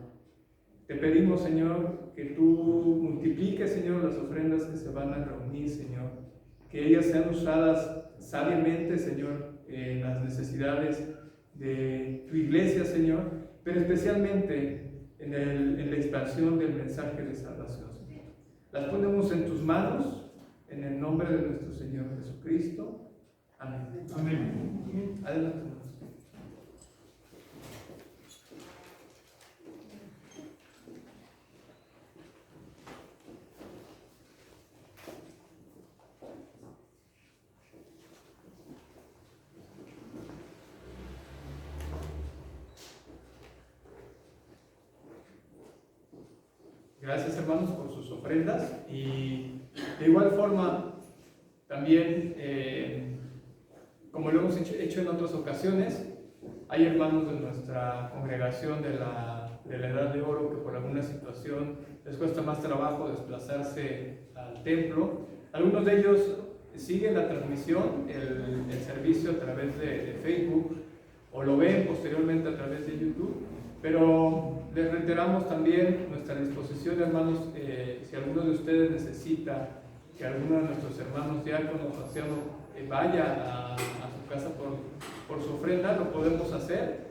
[SPEAKER 1] Te pedimos, Señor, que tú multipliques, Señor, las ofrendas que se van a reunir, Señor, que ellas sean usadas sabiamente, Señor, en las necesidades de tu iglesia, Señor, pero especialmente en la expansión del mensaje de salvación, Señor. Las ponemos en tus manos, en el nombre de nuestro Señor Jesucristo. Amén. Amén. Adelante, hermanos. Gracias, hermanos, por sus ofrendas, y de igual forma también, como lo hemos hecho en otras ocasiones, hay hermanos de nuestra congregación de la Edad de Oro que por alguna situación les cuesta más trabajo desplazarse al templo. Algunos de ellos siguen la transmisión, el servicio a través de Facebook, o lo ven posteriormente a través de YouTube. Pero les reiteramos también nuestra disposición, hermanos, si alguno de ustedes necesita que alguno de nuestros hermanos diáconos o ancianos vaya a su casa por su ofrenda, lo podemos hacer,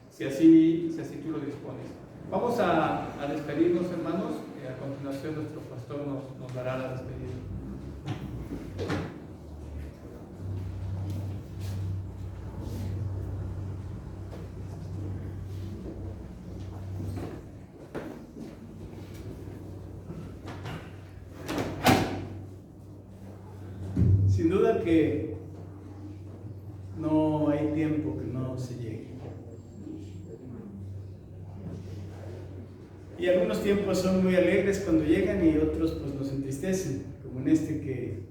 [SPEAKER 1] si así tú lo dispones. Vamos a despedirnos, hermanos, a continuación nuestro pastor nos dará la despedida.
[SPEAKER 3] Sin duda que no hay tiempo que no se llegue. Y algunos tiempos son muy alegres cuando llegan y otros pues nos entristecen, como en este que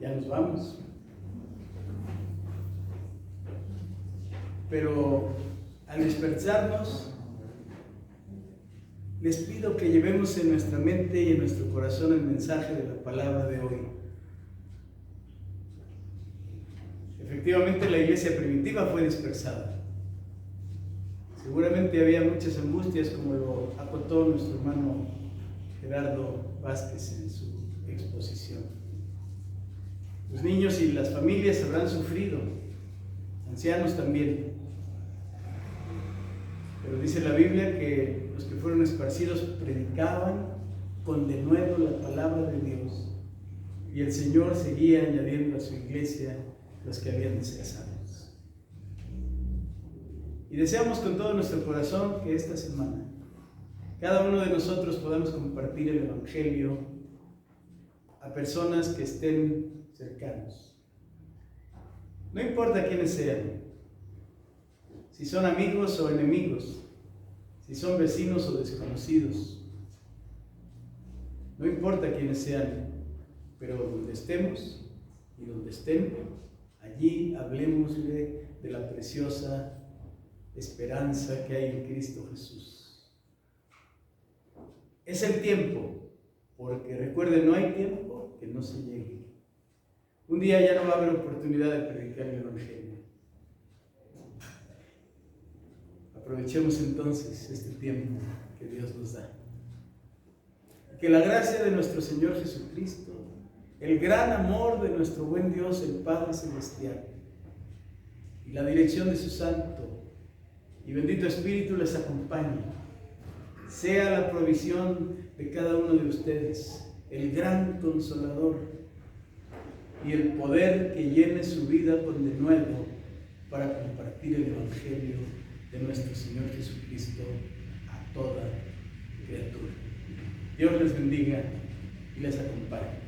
[SPEAKER 3] ya nos vamos. Pero al despertarnos, les pido que llevemos en nuestra mente y en nuestro corazón el mensaje de la palabra de hoy. Efectivamente, la iglesia primitiva fue dispersada. Seguramente había muchas angustias, como lo acotó nuestro hermano Gerardo Vázquez en su exposición. Los niños y las familias habrán sufrido, ancianos también. Pero dice la Biblia que los que fueron esparcidos predicaban con denuedo la palabra de Dios, y el Señor seguía añadiendo a su iglesia los que habían de ser salvos. Y deseamos con todo nuestro corazón que esta semana cada uno de nosotros podamos compartir el Evangelio a personas que estén cercanos. No importa quiénes sean, si son amigos o enemigos, si son vecinos o desconocidos. No importa quiénes sean, pero donde estemos y donde estén, allí hablemosle de la preciosa esperanza que hay en Cristo Jesús. Es el tiempo, porque recuerden, no hay tiempo que no se llegue. Un día ya no va a haber oportunidad de predicar el Evangelio. Aprovechemos entonces este tiempo que Dios nos da. Que la gracia de nuestro Señor Jesucristo, el gran amor de nuestro buen Dios, el Padre Celestial, y la dirección de su Santo y bendito Espíritu les acompañe sea la provisión de cada uno de ustedes, el gran consolador y el poder que llene su vida con denuedo para compartir el Evangelio de nuestro Señor Jesucristo a toda criatura. Dios les bendiga y les acompañe.